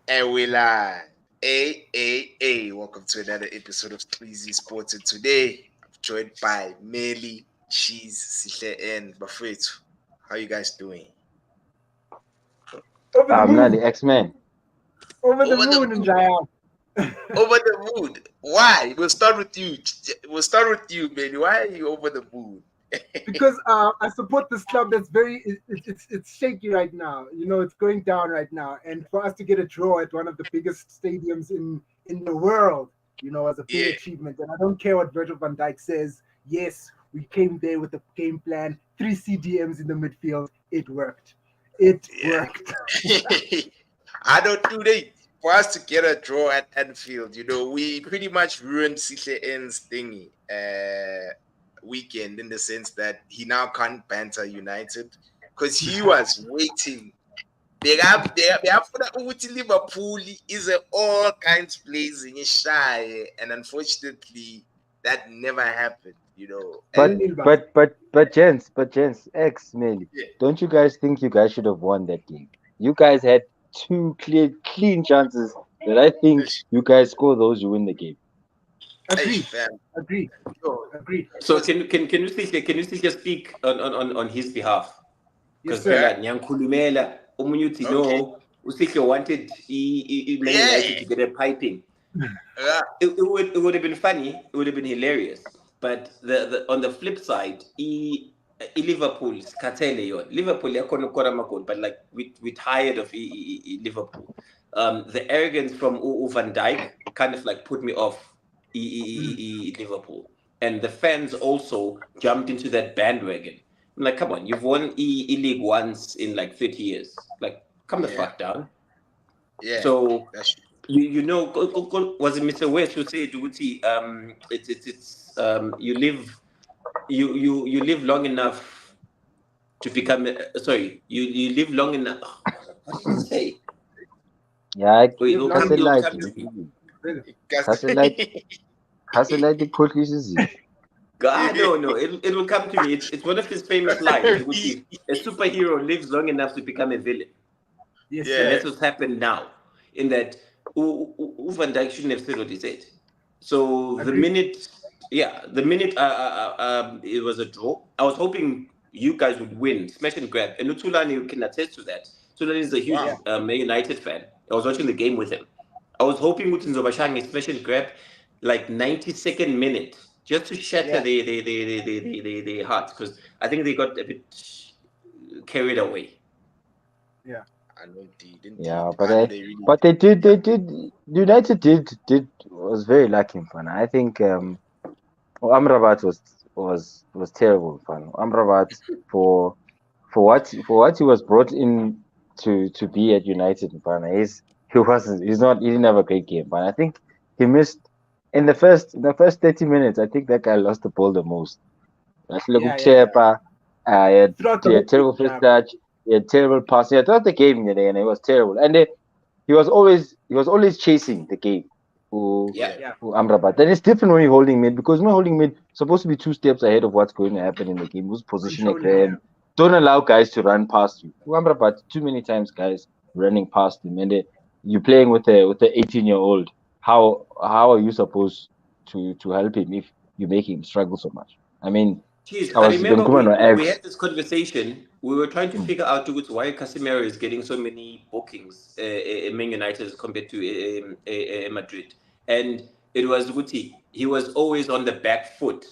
And we live. Welcome to another episode of Sleazy Sports. And today, I'm joined by Meli, Cheese, Sihle, and Bafretu. How you guys doing? Over the I'm not the moon. X-Men. Over the Over the moon, moon. Njaya. Over the moon. Why? We'll start with you. We'll start with you, Meli. Why are you over the moon? Because I support this club that's it's shaky right now. You know, it's going down right now. And for us to get a draw at one of the biggest stadiums in the world, was a big Yeah. achievement. And I don't care what Virgil van Dijk says. Yes, we came there with a game plan, 3 CDMs in the midfield. It worked. It worked. Yeah. I don't do that. For us to get a draw at Anfield, we pretty much ruined Sihle N's thingy weekend in the sense that he now can't banter United because he was waiting. Beyafuna ukuthi Liverpool is all kinds blazing shy, and unfortunately that never happened. But And Nil-nil, but gents, X-Men. yeah, Don't you guys think you guys should have won that game? You guys had two clean chances that I think you guys score those, you win the game. Agreed. fam, Agreed. yo, Agreed. So because can you still speak on his behalf? Yes, Because sir. phela ngiyangikhulumela omunye uthi okay, no, usihle wanted Man United yeah, to get a piping. yeah, It would have been funny. It would have been hilarious. But the on the flip side, Liverpool skathele yon. Liverpool yakhona ukukora amagoli, but like we tired of Liverpool. The arrogance from Van Dijk kind of like put me off Liverpool, and the fans also jumped into that bandwagon. I'm like, come on, you've won league once in like 30 years. Like, come the yeah, fuck down. yeah. So That's was it Mr. West who said Uti, it's you live long enough to become sorry, you live long enough. What did he say? Yeah, Wait, Live it'll long come, enough. it'll satellite. come to me. Satellite. Satellite ikhohlisizwe. No, it will come to me. It's one of his famous lines. Uti, a superhero lives long enough to become a villain. Yes, Yeah. And sir. that's what's happened now. In that Van Dijk shouldn't have said what he said. So the Agreed. minute it was a draw, I was hoping you guys would win, smash and grab. And Utulani can attest to that. Tulani is a huge Wow. Man United fan. I was watching the game with him. I was hoping Utinzo Bashangi smash and grab like 92nd minute just to shatter Yeah. their hearts because I think they got a bit carried away. Yeah. I know indeed. Yeah, I know they really but they did. United did was very lacking fun. I think Amrabat was terrible fun. Amrabat for what he was brought in to be at United fun. He didn't have a great game, but I think he missed in the first 30 minutes. I think that guy lost the ball the most. Actually, Yeah. Kuktepa, Throughout he the whole had terrible game, first touch. He had terrible pass. Yeah, throughout the game, and it was terrible. And he was always chasing the game. Who Yeah. yeah. who Amrabat. Then it's different when you're holding mid because when you're holding mid, supposed to be 2 steps ahead of what's going to happen in the game. Who's positioning Controlling, yeah. them? Don't allow guys to run past you. Who Amrabat too many times guys running past him, and you're playing with the 18-year-old. How are you supposed to help him if you make him struggle so much? I mean, Jeez, I I was remember Benkuman or we X. had this conversation. We were trying to figure out why Casemiro is getting so many bookings in Man United as compared to Madrid. And it was Guti. He was always on the back foot.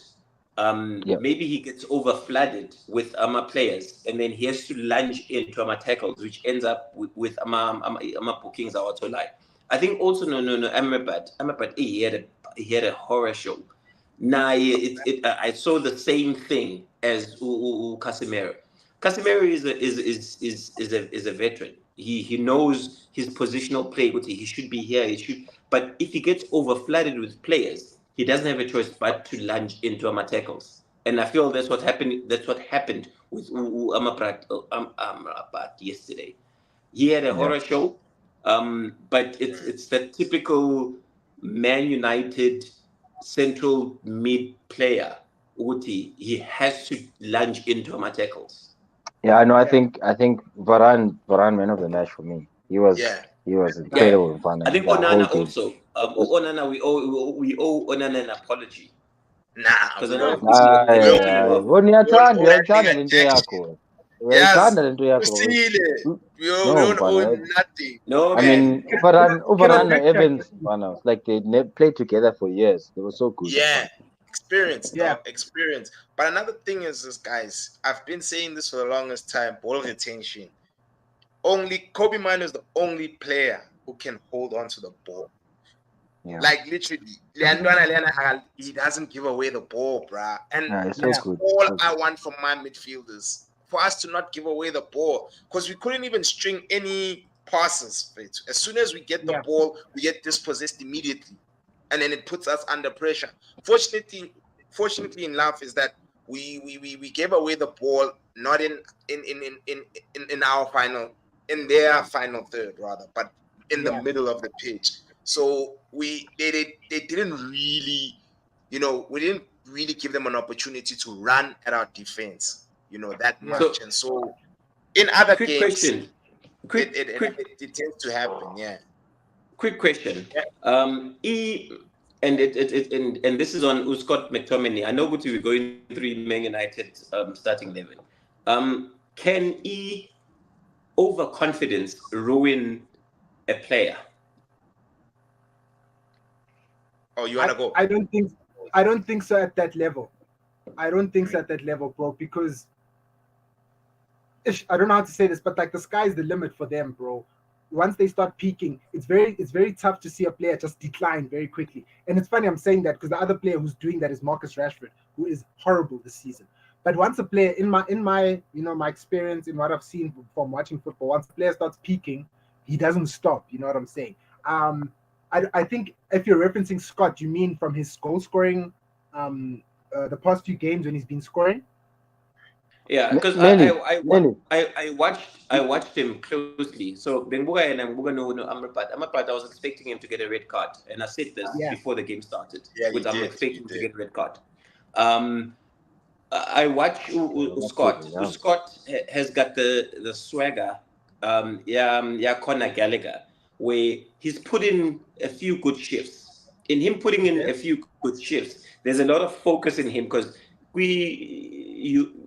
Yeah, Maybe he gets over flooded with players, and then he has to lunge into tackles, which ends up with bookings out to lie. I think also no Amrabat he had a horror show. Nah, yeah, I saw the same thing as Casemiro. Casemiro is a veteran. He knows his positional play. He should be here. But if he gets over flooded with players, he doesn't have a choice but to lunge into tackles. And I feel that's what happened. That's what happened with Amrabat yesterday. He had a yeah. horror show, but it's that typical Man United central mid player. Uti, he has to lunge into tackles. Yeah, I know. I Yeah. think Varane man of the match for me. He was yeah. He was incredible in Fana. I think The whole Onana game. also. Onana, we owe Onana an apology. Nah, Because we I know don't. it's We looking all rough. Uyathanda that nigga lento jack shit. yakho. Yes, Uyayithanda lento yakho. Usile. We No, don't own Mfana. nothing. No, I man. mean, Can I Uvarana backtrack? Evans, Mfana, like they played together for years. They were so good. Yeah, experience, Yeah. dog, experience. But another thing is this, guys. I've been saying this for the longest time. Ball retention. Only Kobe Mino is the only player who can hold on to the ball. Yeah. Like literally, Leandro, he doesn't give away the ball, bruh. And Yeah, it's so that's good. all So I good. want from my midfielders. For us to not give away the ball. Because we couldn't even string any passes. Right? As soon as we get the ball, we get dispossessed immediately. And then it puts us under pressure. Fortunately enough is that we gave away the ball not in our final, in their final third rather, but in the middle of the pitch. So they didn't really, we didn't really give them an opportunity to run at our defense, that much. So- And so in other Quick games, question. it tends to happen, yeah. Quick question. Yeah. And this is on Scott McTominay. I know what we're going through Man United starting 11. Can overconfidence ruin a player? Oh, you wanna go? I don't think so at that level. I don't think so at that level, bro, because I don't know how to say this, but like the sky's the limit for them, bro. Once they start peaking, it's very tough to see a player just decline very quickly. And it's funny I'm saying that because the other player who's doing that is Marcus Rashford, who is horrible this season. But once a player, in my my experience, in what I've seen from watching football, once a player starts peaking, he doesn't stop. You know what I'm saying? I think if you're referencing Scott, you mean from his goal scoring, the past few games when he's been scoring. Yeah, because I watched him closely. So Benbuga and Ambuga no Amrabat, I was expecting him to get a red card, and I said this before the game started. Yeah, which I'm expecting to did. get a red card. I watch Scott. Yeah. Scott has got the swagger. Conor Gallagher, where he's put in a few good shifts. In him putting in a few good shifts, there's a lot of focus in him because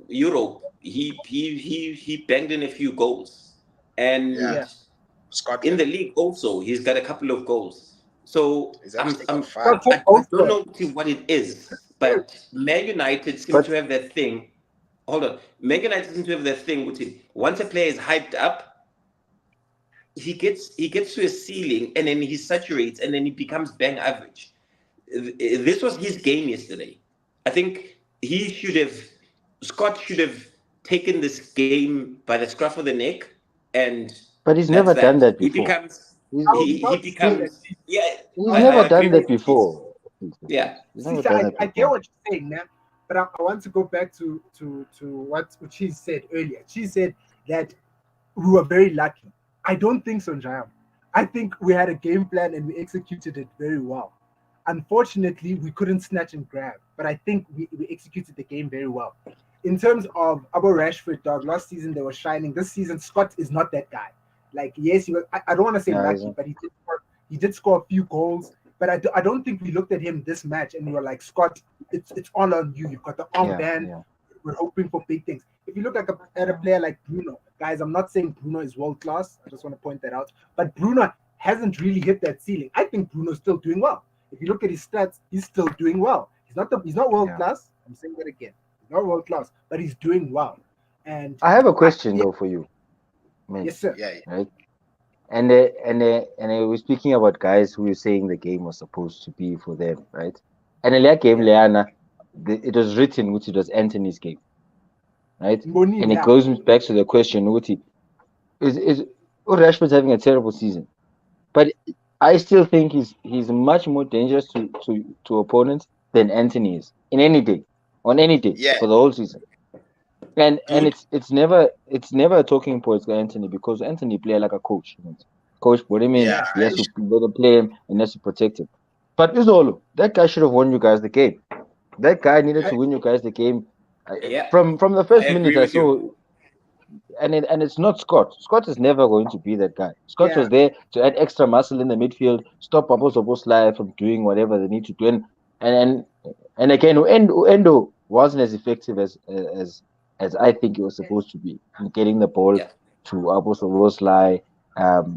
Europe, he banged in a few goals, and Scotland. in the league also he's got a couple of goals. So I five. don't know what it is, but Man United seem to have that thing. Hold on, Man United seem to have that thing with him. Once a player is hyped up, he gets to a ceiling, and then he saturates, and then he becomes bang average. This was his game yesterday. I think Scott should have taken this game by the scruff of the neck, but he's never done that before. He becomes He's never done that before. Yeah, I get what you're saying, man. But I want to go back to what she said earlier. She said that we were very lucky. I don't think so, Njayam. I think we had a game plan and we executed it very well. Unfortunately, we couldn't snatch and grab, but I think we executed the game very well. In terms of Abo Rashford, dog, last season they were shining. This season, Scott is not that guy. Like, yes, he was. I don't want to say lucky, but he did score a few goals. But I don't think we looked at him this match and we were like, Scott, it's all on you. You've got the armband. Yeah. We're hoping for big things. If you look at a player like Bruno, guys, I'm not saying Bruno is world class. I just want to point that out. But Bruno hasn't really hit that ceiling. I think Bruno's still doing well. If you look at his stats, he's still doing well. He's not world class. I'm saying that again. He's not world class, but he's doing well. And I have a question though for you. Yes, sir. Yeah. Right. And we're speaking about guys who are saying the game was supposed to be for them, right? And in that game, Leana, it was written which it was Anthony's game, right? And it goes back to the question, Uti, is Rashford's having a terrible season, but I still think he's much more dangerous to opponents than Anthony is on any day for the whole season. And it's never a talking point for Anthony because Anthony play like a coach. Coach, what do you mean? He has to let him play him and has to protect him. But Izolo, that guy should have won you guys the game. That guy needed to win you guys the game. From the first minute I saw and it's not Scott. Scott is never going to be that guy. Scott Yeah. was there to add extra muscle in the midfield, stop Abosoboslai from doing whatever they need to do, and again, Endo wasn't as effective as I think it was supposed to be in getting the ball Yeah. to Abosoboslai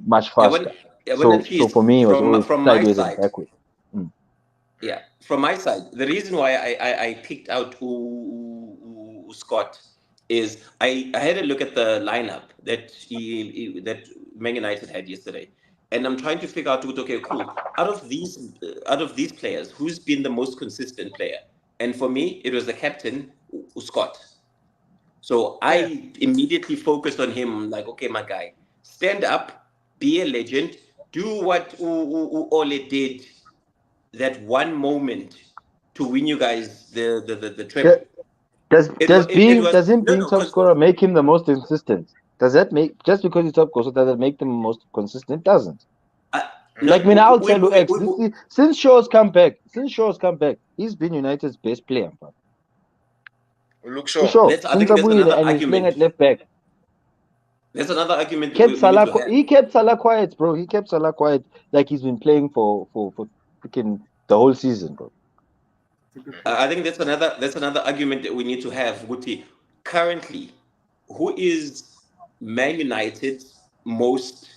much Yeah, faster. when So for me, it was always from my sideways and side, backwards. Mm. yeah, from my side, the reason why I picked out Scott is I had a look at the lineup that Man United had yesterday, and I'm trying to figure out, okay, cool. Out of these players, who's been the most consistent player? And for me, it was the captain, Scott. So Yeah. I immediately focused on him, like, okay, my guy, stand up, be a legend, do what Ole did that one moment to win you guys the treble. Does him No, being no, top because scorer make him the most consistent? Does that make just because he's top scorer does it make them most consistent? It doesn't. no, Like, I mean, I'll tell you, X. we- Since Shaw's come back, he's been United's best player. Man. Look, For sure. sure, I since think that's another and he's playing argument. at left back. That's another argument Kept we need Salah. to have. He kept Salah quiet, bro. He kept Salah quiet, like he's been playing for freaking the whole season, bro. I think that's another argument that we need to have. Guti, currently, who is Man United's most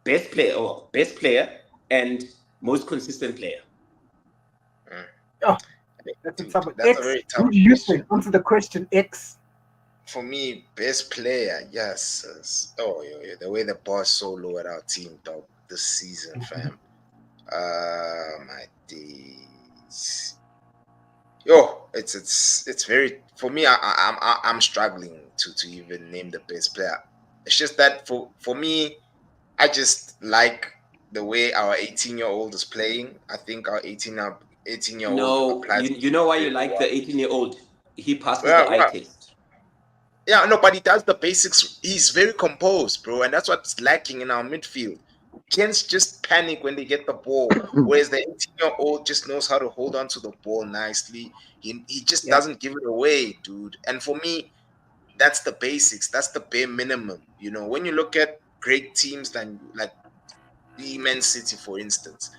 best player and most consistent player? Oh, that's a tough one. That's X, a very tough who do you question. think? Answer the question, X. For me, best player, yes. The way the boss soloed our team, dog, this season, fam. My days. Yo, it's very for me. I'm struggling to even name the best player. It's just that for me, I just like the way our 18-year-old is playing. I think our 18-year-old No, applies you know why you very like well. the 18-year-old? He passes the Well, eye well, test. yeah, no, but he does the basics. He's very composed, bro, and that's what's lacking in our midfield. Kids just panic when they get the ball, whereas the 18-year-old just knows how to hold on to the ball nicely. He just Yeah. doesn't give it away, dude. And for me, that's the basics. That's the bare minimum. You know, when you look at great teams like the Man City, for instance,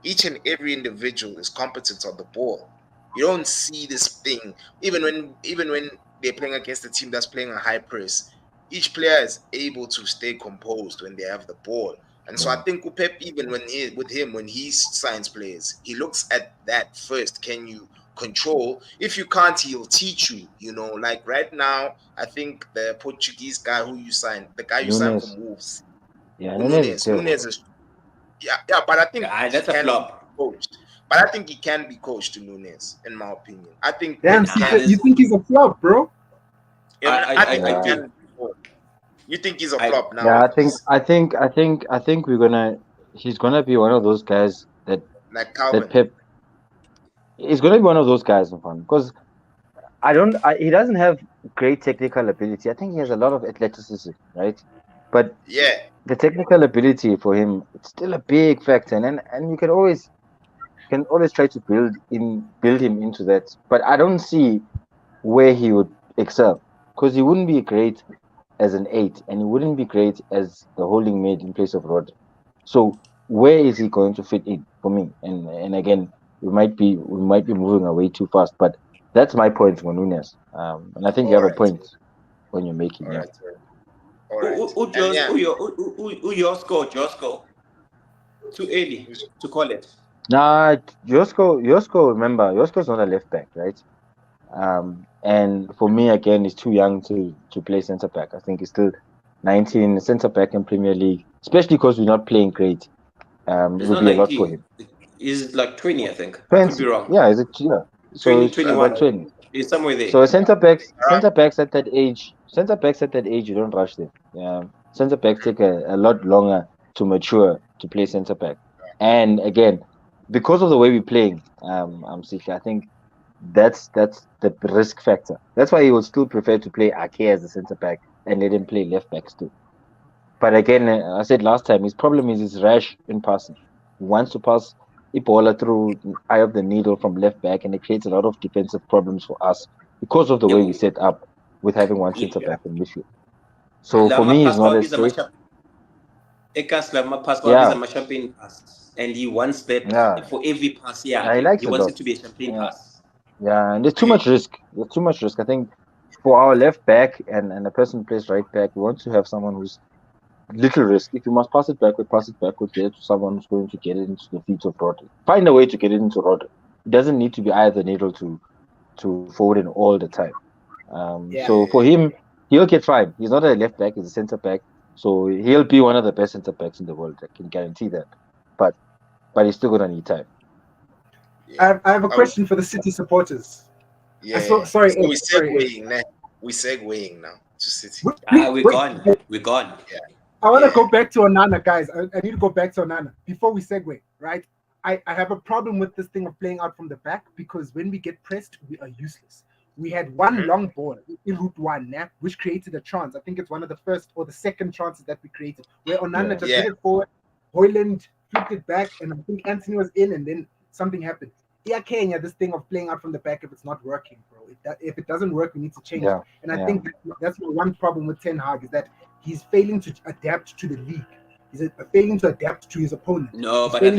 each and every individual is competent on the ball. You don't see this thing even when they're playing against a team that's playing a high press. Each player is able to stay composed when they have the ball. And so I think Pep, even when he signs players, he looks at that first. Can you control? If you can't, he'll teach you. You know, like right now, I think the Portuguese guy the guy you signed Nunes. from Wolves, Yeah, Nunes is terrible. Nunes is yeah, but I think he That's a can be flop. coached. But I think he can be coached to Nunes, in my opinion. I think Damn, Pep can. you think he's a flop, bro? I think I he do. can. You think he's a I- flop now? Yeah, I think he's gonna be one of those guys that Like Calvin. Pep. He's gonna be one of those guys, because he doesn't have great technical ability. I think he has a lot of athleticism, right? But Yeah. the technical ability for him, it's still a big factor, and you can always try to build him into that. But I don't see where he would excel, because he wouldn't be great as an 8, and he wouldn't be great as the holding mid in place of Rodri. So where is he going to fit in for me? And again, we might be moving away too fast, but that's my point for Nunes. And I think you have a Alright. point when you're making it. All right. And yeah, Who your score? Too early to call it. Nah, Josko, remember, Josko's not a left back, right? And for me, again, he's too young to play centre back. I think he's still 19, centre back in Premier League, especially because we're not playing great. It It's would not be a lot for 19. him. He's like 20, I think. I 20, could be wrong. yeah, is it? Yeah, so 20, it's about 21. 20. He's somewhere there. So centre backs at that age, you don't rush them. Centre backs take a lot longer to mature to play centre back. And again, because of the way we're playing, I think that's the risk factor. That's why he would still prefer to play Ake as a centre back and let him play left backs too. But again, I said last time, his problem is he's rash in passing. He wants to pass Ebola through eye of the needle from left back, and it creates a lot of defensive problems for us because of the way we set up. with having one centre Yeah. back in midfield. So for me, it's not as safe. Pascal is a champagne pass, and he wants that for every pass. Yeah, he likes he it wants though. it to be a champagne pass. Yeah, and there's too much risk. There's too much risk. I think for our left back and a person who plays right back, we want to have someone who's little risk. If you must pass it backward, get it to someone who's going to get it into the feet of Rodri. Find a way to get it into Rodri. It doesn't need to be either needle to Foden all the time. So for him, he'll get fine. He's not a left back; he's a centre back. So he'll be one of the best centre backs in the world. I can guarantee that. But he's still gonna need time. I have a question for the City supporters. Yeah. Sorry. So we're segueing now to City. We're gone. Yeah. I want to go back to Onana, guys. I need to go back to Onana before we segue, right? I have a problem with this thing of playing out from the back because when we get pressed, we are useless. We had one long ball in Route 1, which created a chance. I think it's one of the first or the second chances that we created, where Onana just hit it forward, Hoyland flipped it back, and I think Anthony was in, and then something happened. Yeah, Kenya, this thing of playing out from the back, if it's not working, bro. If it doesn't work, we need to change it. And I think that's my one problem with Ten Hag is that he's failing to adapt to the league. He's failing to adapt to his opponent. No, but I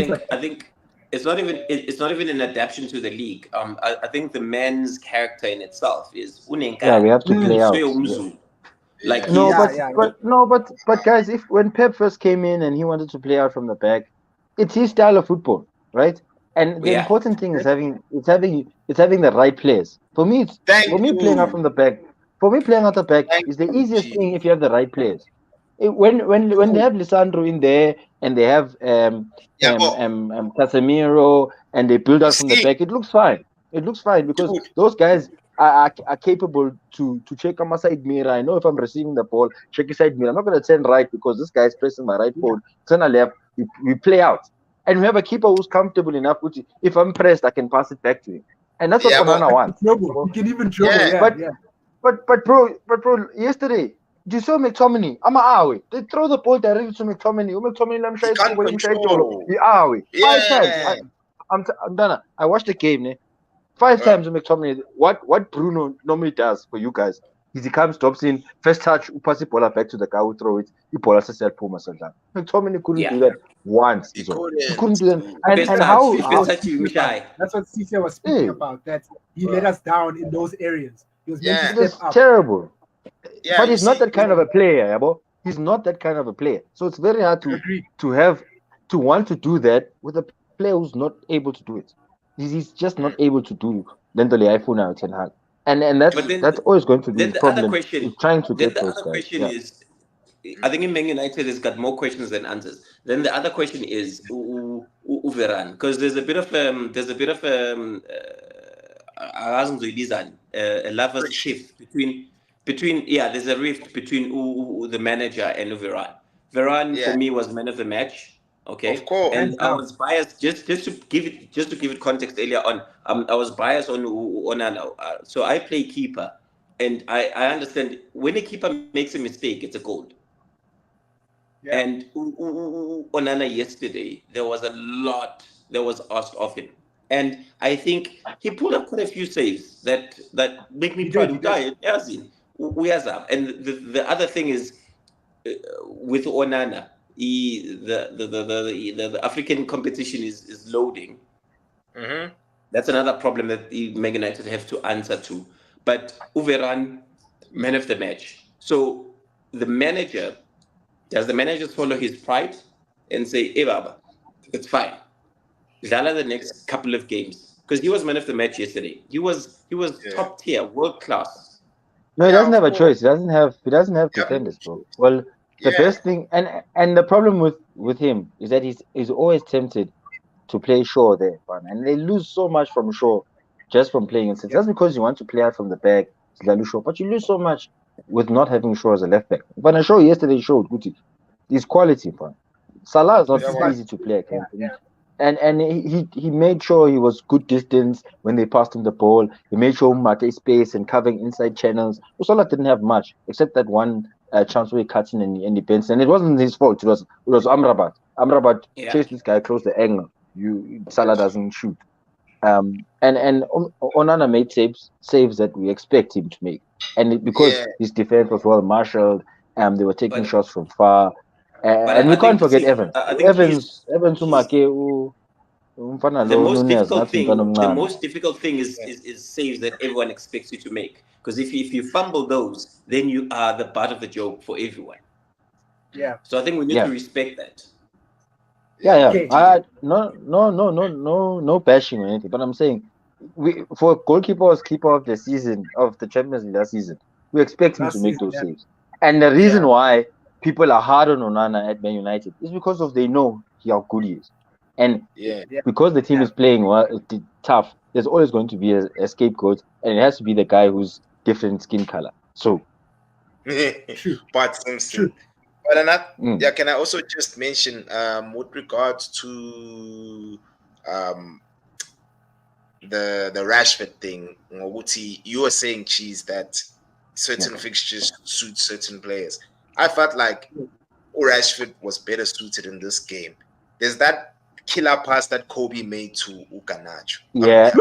think it's not even an adaptation to the league. I think the man's character in itself is unenka. We have to play out. But guys, if when Pep first came in and he wanted to play out from the back, it's his style of football, right? And the important thing is having the right players. For me, playing out from the back. For me, playing out the back is the easiest thing if you have the right players. When they have Lisandro in there and they have Casemiro and they build out from the back, it looks fine. It looks fine because those guys are capable to check on my side mirror. I know if I'm receiving the ball, check his side mirror. I'm not going to turn right because this guy's pressing my right foot. Turn left. We play out. And we have a keeper who's comfortable enough. Which, if I'm pressed, I can pass it back to him. And that's what Onana wants. You can even dribble. But bro, yesterday, you saw McTominay. I'm away. They throw the ball directly to McTominay. Five times. I'm done. I watched the game. 5 times with McTominay. What Bruno normally does for you guys is he comes, drops in, first touch, pass the ball back to the guy who throw it. He ball us a pull myself down. McTominay couldn't do that once. He couldn't do that. And how that's what Cisse was speaking about. That he let us down in those areas. He was meant to step up. Terrible. But he's not that kind of a player, Yabo. He's not that kind of a player. So it's very hard to want to do that with a player who's not able to do it. He's just not able to do Lendole Ifuna Ten Hag. And that's always going to be the problem. Trying to get those guys. The question is, I think in Man United has got more questions than answers. Then the other question is Uveran, because there's a bit of a lover's shift between there's a rift between the manager and Uveran. Veran for me was man of the match. Okay, of course. And I was biased just to give it context earlier on. I was biased on so I play keeper, and I understand when a keeper makes a mistake, it's a goal. Yeah. And Onana yesterday, there was a lot that was asked of him, and I think he pulled up quite a few saves that make me proud. And the other thing is with Onana. The African competition is loading. Mm-hmm. That's another problem that the Man United have to answer to. But Uveran, man of the match. So does the manager follow his pride and say, "Hey, Baba, it's fine. Zala the next couple of games," because he was man of the match yesterday. He was top tier, world class. No, he doesn't have a choice. He doesn't have defenders, bro. Well. The best thing, and the problem with him is that he's always tempted to play Shaw there, and they lose so much from Shaw just from playing inside. That's because you want to play out from the back, Shaw, but you lose so much with not having Shaw as a left back. But Shaw yesterday showed his quality, man. Salah is not easy to play. And he made sure he was good distance when they passed him the ball. He made sure Mate space and covering inside channels. Salah didn't have much except that one chance where he cuts in and he bends, and it wasn't his fault. It was Amrabat. Amrabat chased this guy across the angle. Salah doesn't shoot. And Onana made saves that we expect him to make. and because his defense was well marshaled, they were taking shots from far, and we can't forget Evans. Evans umake umfana the lo most Nunez, difficult nothing thing, kanomncane. the most difficult thing is saves that everyone expects you to make. Because if you fumble those, then you are the butt of the joke for everyone. Yeah. So I think we need to respect that. Yeah. Okay. No bashing or anything. But I'm saying, for goalkeepers, keeper of the season of the Champions League last season, we expect him to make those saves. And the reason why people are hard on Onana at Man United is because they know how good he is, and because the team is playing well, tough. There's always going to be a scapegoat, and it has to be the guy who's different skin color. So, Bart Simpson. But can I also just mention with regards to the Rashford thing, you were saying, Cheese, that certain fixtures suit certain players. I felt like Rashford was better suited in this game. There's that killer pass that Kobe made to Ukanacho. Yeah.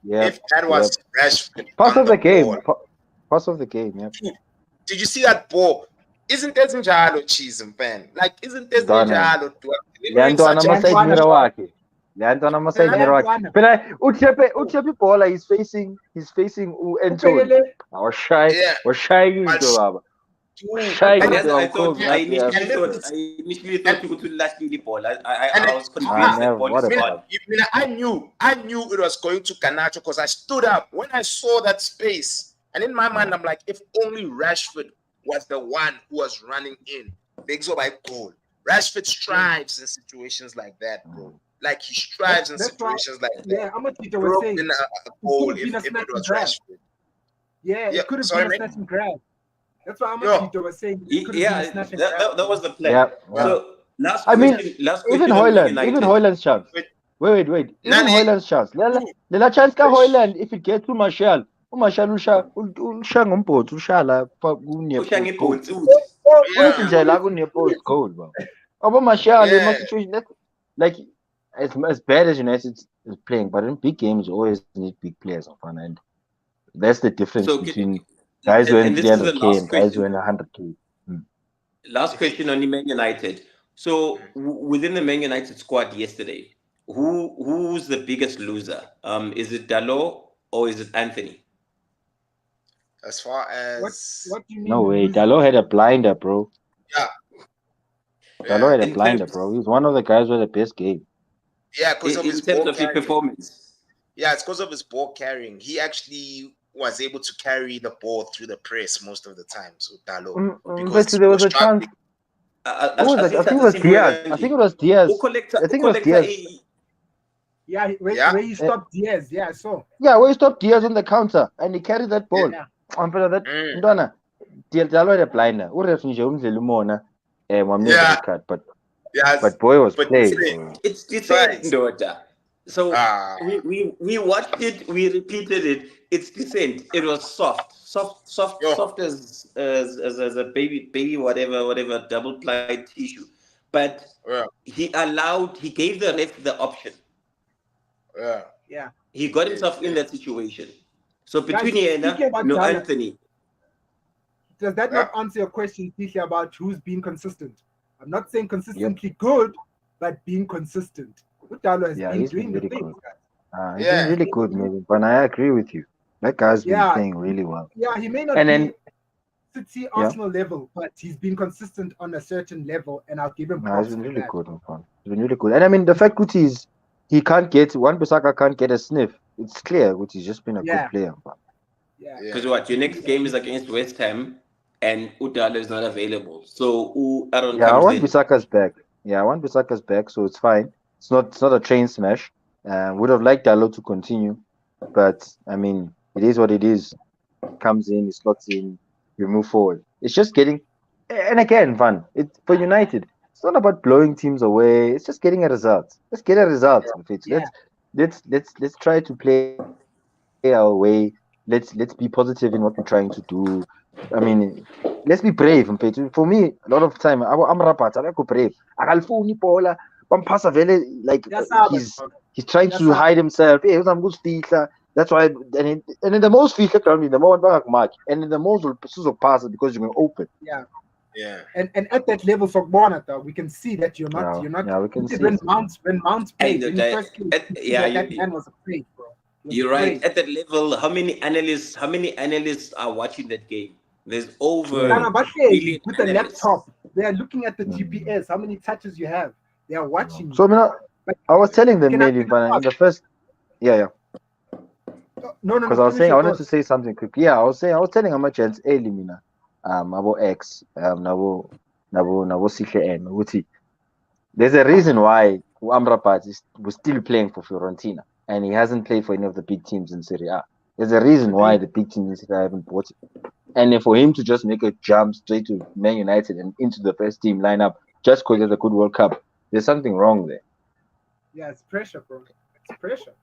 If that was Rashford pass on of the game, ball, pass of the game. Yeah. Did you see that ball? Isn't that Njalo, Cheese, man? Like, isn't that Njalo? Leandro Masai But Uchepe Bola is facing Antonio. Or shy Baba. I initially thought you could last the ball. I was convinced that ball is gone. I knew it was going to Garnacho because I stood up when I saw that space. And in my mind, I'm like, if only Rashford was the one who was running in, Biggs by goal. Rashford strives in situations like that, bro. Like, he strives in situations like that. Yeah, I'm what Tito was saying. A goal if it was Rashford. Yeah, it could have been a snatch and grab. That's what Tito was saying. That was the plan. Yeah. So last question. Even Hoyland's chance. Wait. Even Hoyland's chance. Lela chance ka Hoyland if it gets to Martial. uMartial usha ngombhotsi ushala kunepost nje la kunepost goal baba abo Martial in my situation like as bad as United is playing, but in big games you always need big players and that's the difference between guys who earn 300k and guys who earn 100k. Last question on the Man United. So within the Man United squad yesterday, who's the biggest loser? Is it Dalot or is it Anthony? As far as what do you mean? No way, Dalot had a blinder, bro. Yeah. Dalot had a blinder, bro. He's one of the guys with the best game. Yeah, because of his ball carrying. Performance. Yeah, it's because of his ball carrying. He actually was able to carry the ball through the press most of the time. So Dalot, because there was a chance. I think it was Diaz. Yeah, where he stopped Diaz. Yeah, so. Yeah, where he stopped Diaz on the counter and he carried that ball. Yeah. Ndwana, Dalot had a blinder. But boy was playing. It's decent, daughter. So we watched it, we repeated it. It's decent. It was soft as a baby whatever double ply tissue. But he gave the ref the option. Yeah. He got himself in that situation. So between Anthony. Does that not answer your question, Tisha, about who's being consistent? I'm not saying consistently good, but being consistent. Utalo has been doing the thing. He's been really good, maybe. But I agree with you. That guy's been playing really well. Yeah, he may not be City Arsenal level, but he's been consistent on a certain level, and I'll give him props. He's been really good. He's been really good. And I mean, the fact Guti is Wan-Bissaka can't get a sniff. It's clear Guti's just been a good player. Yeah. Because your next game is against West Ham, and Udalo is not available. So Aaron comes Wan-Bissaka's back. Yeah, Wan-Bissaka's back, so it's fine. It's not a train smash. Would have liked Dalot to continue, but I mean, it is what it is. Comes in, he slots in, we move forward. It's just getting, and again, fun. It's for United. It's not about blowing teams away. It's just getting a result. Let's get a result. Let's try to play our way. Let's be positive in what we're trying to do. I mean, let's be brave. For me, a lot of time, I'm Rapat. I go brave. Like he's trying to hide himself. Hey, I'm good. That's why, and in the most we kept on me, the more back mark, and in the most will pass it because you're open. Yeah. Yeah. And at that level, for Bonata, we can see that you're not. Yeah, we can see when it. Mounts played when he first came, yeah, that man was afraid, bro. You're right. At that level, how many analysts are watching that game? There's over Yeah. billion with the analysts. laptop. They are looking at the GPS, how many touches you have. They are watching. So I was telling them maybe in the first, yeah. No. Because I was saying I wanted to say something quick. Yeah, I was telling how much it's early, mina. About X, nabo CKN, Uti. There's a reason why Amrabat was still playing for Fiorentina and he hasn't played for any of the big teams in Serie A. There's a reason why the big teams in Serie A haven't bought it. And for him to just make a jump straight to Man United and into the first team lineup just because there's a good World Cup, there's something wrong there. Yeah, it's pressure, bro. It's pressure.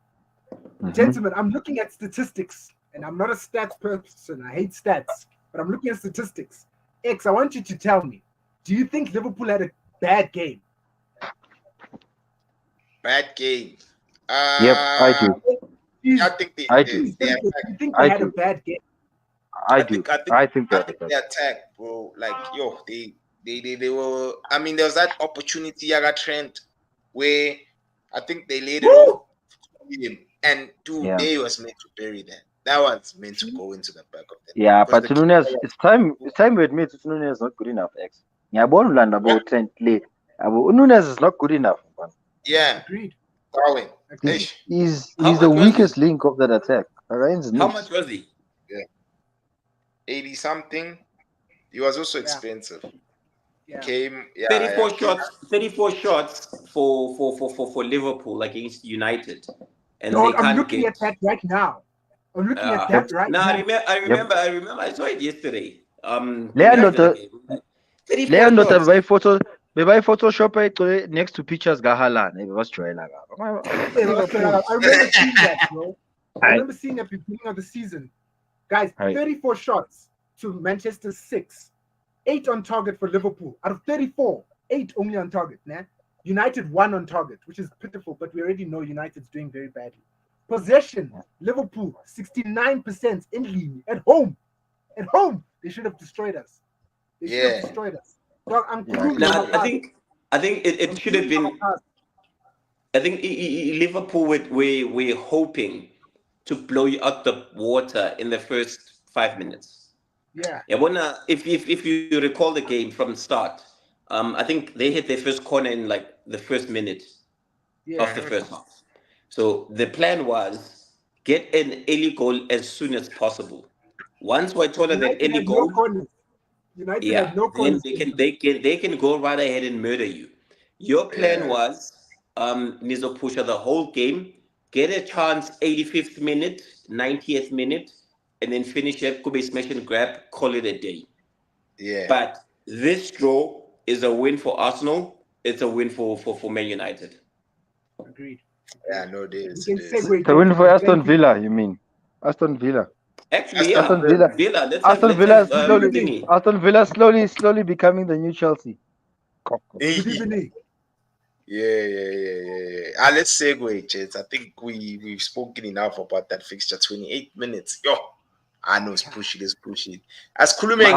Gentlemen, I'm looking at statistics, and I'm not a stats person. I hate stats, but I'm looking at statistics. X, I want you to tell me, do you think Liverpool had a bad game? Bad game. Yep, I do. I think they you think they had a bad game? I think they attacked, bro. Like, yo, they were. I mean, there was that opportunity, Yaga Trent, where I think they laid it off to him, and they was meant to bury that. That was meant to go into the back of the net. Yeah, but Nunez, it's time we admit Nunez is not good enough. X. Yeah, born about Trent play. Nunez is not good enough. Man. Yeah, agreed. Darwin. He's the weakest link of that attack. How much was he? Yeah, 80 something. He was also expensive. Yeah. Came 34 shots for Liverpool against United, and no, I'm looking at that right now. I'm looking at that right now. I remember. I saw it yesterday. Leandro by Photoshop next to pictures Gahalan. It was I remember seeing that, bro. I remember seeing at the beginning of the season. Guys, 34 shots to Manchester 6. 8 on target for Liverpool. Out of 34, 8 only on target. Nah? United 1 on target, which is pitiful, but we already know United's doing very badly. Possession, Liverpool, 69% in lead at home. At home, they should have destroyed us. They should have destroyed us. Well, I think it should have been. I think Liverpool were hoping to blow you out the water in the first 5 minutes. Yeah. If you recall the game from the start, I think they hit their first corner in like the first minute of the first half. So the plan was get an early goal as soon as possible. Once we told that early goal, United had no then they can go right ahead and murder you. Your plan was Nizo Pusha the whole game, get a chance 85th minute, 90th minute, and then finish up, could be smash and grab, call it a day. Yeah. But this draw is a win for Arsenal. It's a win for Man United. Agreed. Yeah, no, it is. It's a win for Aston Villa, you mean? Aston Villa. Actually, Aston Villa slowly becoming the new Chelsea. Good evening. Yeah. Let's segue, Jets. I think we've spoken enough about that fixture. 28 minutes. Yo, I know it's pushing. As Kulumeng,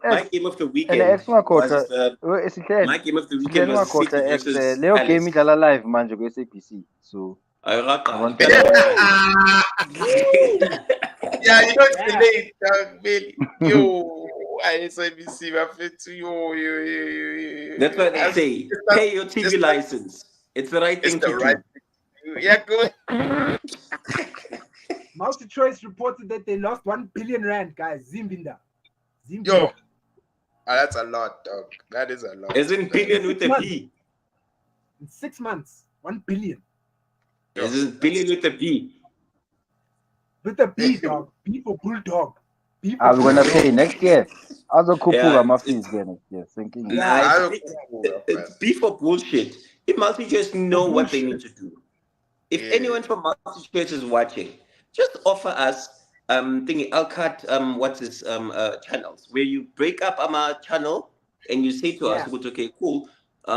my game of the weekend was City versus Leo Palace. game live manje ku SABC. So yeah, you know it's delayed, Billy. Yo, SABC, my friend, yo. That's what they say. Pay your TV license. It's the right thing to do. Yeah, good. MultiChoice reported that they lost 1 billion rand, guys. Zimbinda. Yo, that's a lot, dog. That is a lot. As in billion with a B. In 6 months, 1 billion. As in billion with a B. With a B, dog. B for bulldog. I'm gonna pay next year. I'll go Kupuga my fees next year. Thinking. It's B for bullshit. If MultiChoice know what they need to do. If anyone from MultiChoice is watching, just offer us I'll cut channels where you break up our channel and you say to us, okay, cool.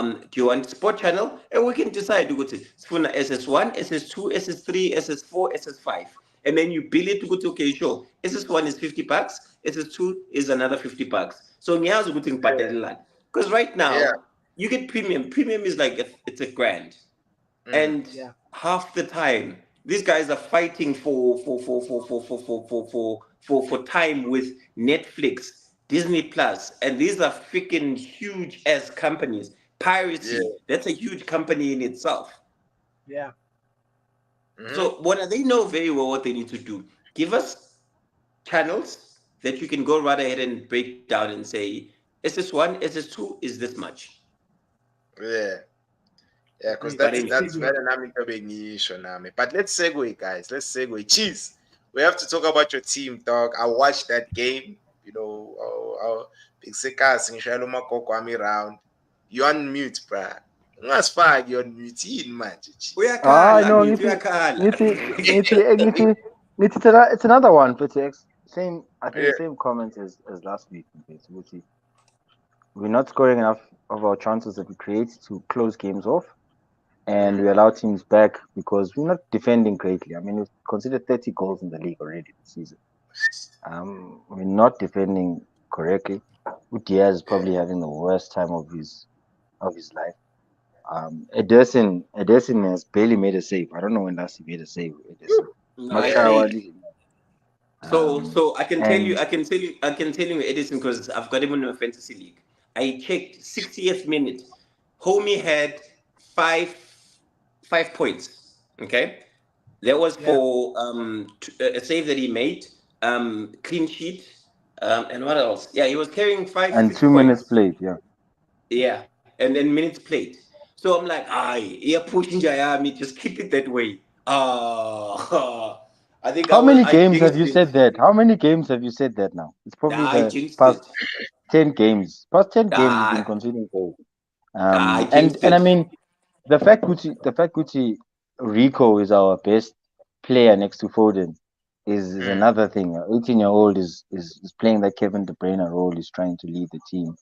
do you want sport channel? And we can decide to go to SS1, SS2, SS3, SS4, SS5. And then you bill it to go to, okay, sure. SS1 is $50, SS2 is another $50. So now go to because right Yeah. now you get premium. Premium is like it's $1,000. And Yeah. half the time these guys are fighting for time with Netflix, Disney Plus, and these are freaking huge ass companies. Piracy, that's a huge company in itself. Yeah. So what they know very well what they need to do. Give us channels that you can go right ahead and break down and say SS1, SS2 is this much. Yeah. Yeah, because Agreed. that's Let's that's segue. very nami. But let's segue, guys. Let's segue. Cheese. We have to talk about your team, dog. I watched that game. You know, Big Sekas ngishayela umagogo wami round. You on mute, bruh. Ungasifaki you on mute yini manje, cheese. Uyakhala, No, mithi uyakhala. it's another one. But same, I think Yeah. same comment as last week. Which we're not scoring enough of our chances that we create to close games off, and we allow teams back because we're not defending greatly. I mean, we've considered 30 goals in the league already this season. We're not defending correctly. Diaz is probably having the worst time of his life. Ederson has barely made a save. I don't know when last he made a save. Ederson. No, Not I sure what played. he- So I can tell and you Edison, because I've got him in a fantasy league. I checked 60th minute. Homie had five 5 points. Okay, that was Yeah. for a save that he made, clean sheet, and what else? Yeah, he was carrying five and 6 2 minutes points. played. Yeah. Yeah, and then minutes played. So I'm like, yeah, pushing Jayami, just keep it that way. I think How many I games have jinxed you it. said that? How many games have you said that now? It's probably I the jinxed past it. 10 games. Past 10 games, you've been Ah, conceding goals. I jinxed And I it. mean, the fact Gucci Rico is our best player next to Foden is another thing. 18-year-old is playing that Kevin De Bruyne role. Is trying to lead the team.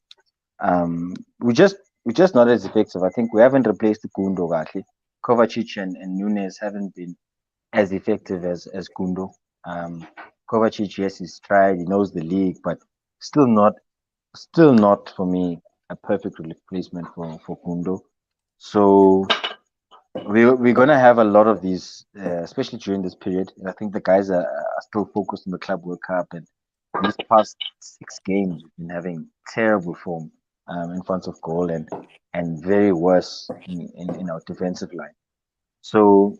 Um, we just we're just not as effective. I think we haven't replaced Gundo actually. Kovacic and Nunes haven't been as effective as Gundo. Um, Kovacic, yes, he's tried. He knows the league, but still not for me a perfect replacement for Gundo. So we're gonna have a lot of these, especially during this period. And I think the guys are still focused on the Club World Cup, and these past 6 games we've been having terrible form in front of goal and very worse in our defensive line. So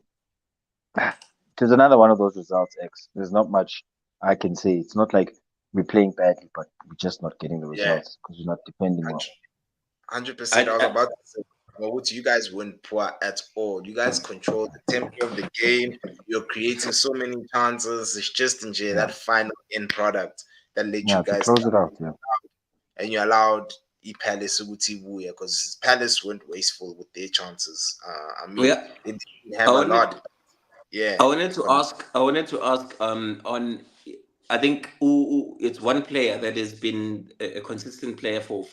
there's another one of those results. There's not much I can say. It's not like we're playing badly, but we're just not getting the Yeah. results because we're not defending well. 100%. I was I, about to say, well, you guys weren't poor at all. You guys control the tempo of the game. You're creating so many chances. It's just in Yeah, that final end product that let you yeah. To guys close it come out, in, yeah. and you allowed Palace because Palace weren't wasteful with their chances. I mean, yeah, they didn't I have a wanted lot. Yeah. I wanted to ask. On. I think it's one player that has been a consistent player for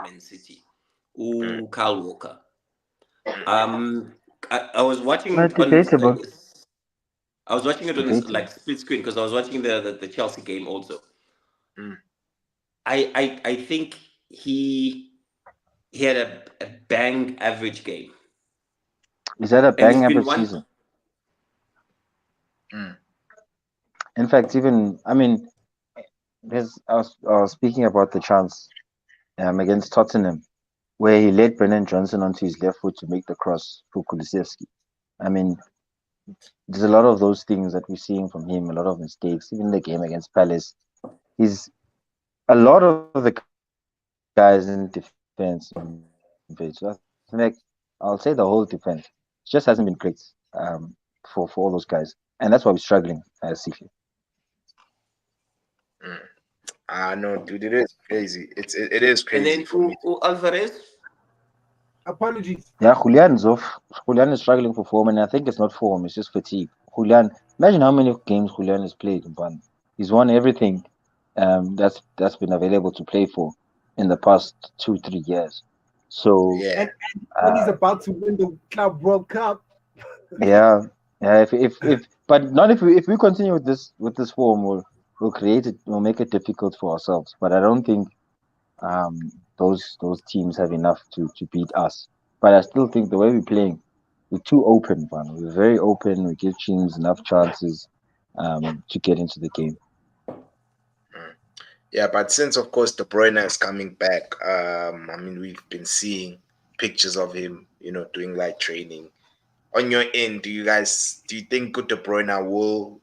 Man City. Mm, Carl Walker. mm, Um, I was watching Not it on like debatable. I was watching It's it on this debatable. like split screen because I was watching the Chelsea game also. mm. I think he had a bang average game, Is that a and it's bang been average one. season? Mm. In fact, even I mean, I was speaking about the chance against Tottenham, where he led Brennan Johnson onto his left foot to make the cross for Kulusevski. I mean, there's a lot of those things that we're seeing from him, a lot of mistakes. Even the game against Palace, he's a lot of the guys in defense. So I think I'll say the whole defense just hasn't been great for all those guys, and that's why we're struggling as CF. Mm. No, dude, it is crazy. It is And crazy then for me. Alvarez. Apologies. Yeah, Julian's off. Julian is struggling for form, and I think it's not form; it's just fatigue. Julian, imagine how many games Julian has played. But he's won everything that's been available to play for in the past 2-3 years. So Yeah. And when he's uh, about to win the Club World Cup, yeah, yeah. If but not if we continue with this form, we'll create it. We'll make it difficult for ourselves. But I don't think those teams have enough to beat us. But I still think the way we're playing, we're too open, man. We're very open. We give teams enough chances to get into the game. Yeah, but since of course De Bruyne is coming back, I mean we've been seeing pictures of him, doing light training. On your end, do you think good De Bruyne will,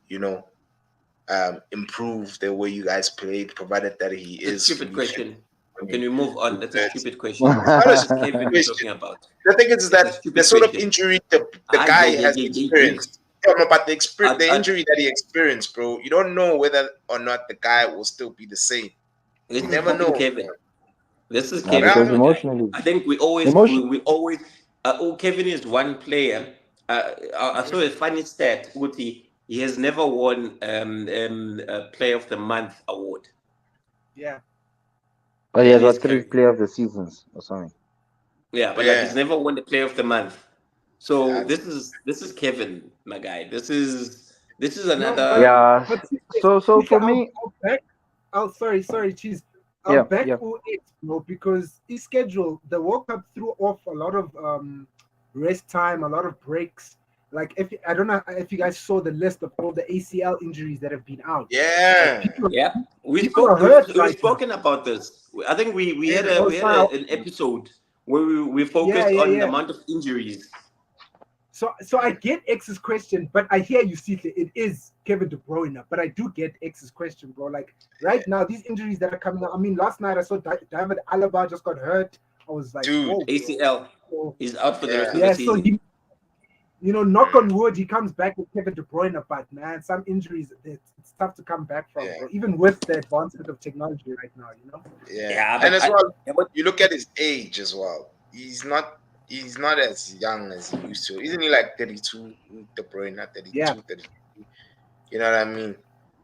improve the way you guys played, provided that he It's a is stupid fully fit? question. I Can mean, we move on? That's a it's stupid question. not a This is stupid Kevin we're question. talking about. The thing is It's a that the stupid sort of question. injury the Ah, guy yeah, yeah, has yeah, yeah, yeah. experienced, yeah, no, but the I, injury that he experienced, bro, you don't know whether or not the guy will still be the same. this You is never fucking know. Kevin. This is Yeah, Kevin, because Bro. my guy. emotionally, I think emotion. we always Kevin is one player. I saw a funny stat. Uti, he has never won a Player of the Month award. yeah, But he That has is what three Kevin. player of the seasons or something. Yeah, but like Yeah, he's never won the Player of the Month. So that's this is Kevin, my guy. This is no, another. Yeah. but So Sisha, for me, I'll back. Oh, sorry, cheese. I'll yeah, back yeah. OX, bro, because his schedule, the World Cup threw off a lot of rest time, a lot of breaks. Like if I don't know if you guys saw the list of all the ACL injuries that have been out. Like yeah. Yeah, we people spoke. are hurt We've right now. spoken about this. I think we had Mm. a Oh, we had sorry. an episode where we Yeah, focused yeah, on the yeah. amount of injuries. So I get X's question, but I hear you, Sithle, it is Kevin De Bruyne. But I do get X's question, bro. Like right now, these injuries that are coming out. I mean, last night I saw David Alaba just got hurt. I was like, Dude, whoa, bro. ACL So, is out for the rest yeah. of the yeah, so season. he, knock Mm, on wood, he comes back with Kevin De Bruyne. But man, some injuries, it's tough to come back from, yeah, bro. Even with the advancement of technology right now, yeah. Yeah, And but as well, yeah, but you look at his age as well. He's not as young as he used to. Isn't he like 32, De Bruyne, not Yeah, 32, 33? You know what I mean?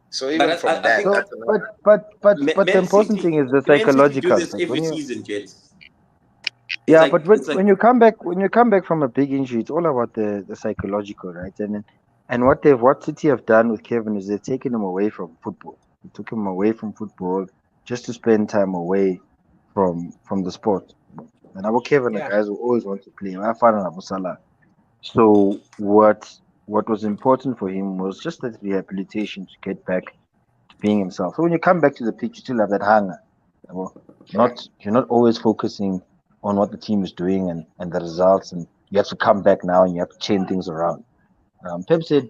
So but even from I that, think So, that's another. but the Man important thing City is the Man City do psychological. this Like every when you, season, gents. yeah, but It's like when you come back from a big injury, it's all about the psychological, right? And what City have done with Kevin is they've taken him away from football. They took him away from football just to spend time away from the sport. And our Kevin, the yeah, guys who always want to play. I found Abu Salah. So what was important for him was just that rehabilitation to get back to being himself. So when you come back to the pitch, you still have that hunger. Well, you're not always focusing on what the team is doing and the results, and you have to come back now and you have to change things around. Pep said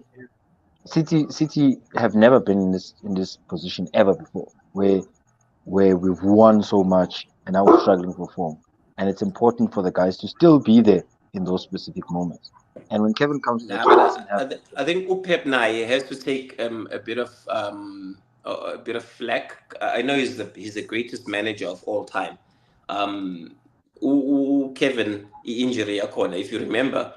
City have never been in this position ever before, where we've won so much and now we're struggling for form. And it's important for the guys to still be there in those specific moments. And when Kevin comes back, nah, he but doesn't have that. I think Upep now has to take a bit of flack. I know he's the greatest manager of all time. Um, Kevin injury corner. If you remember,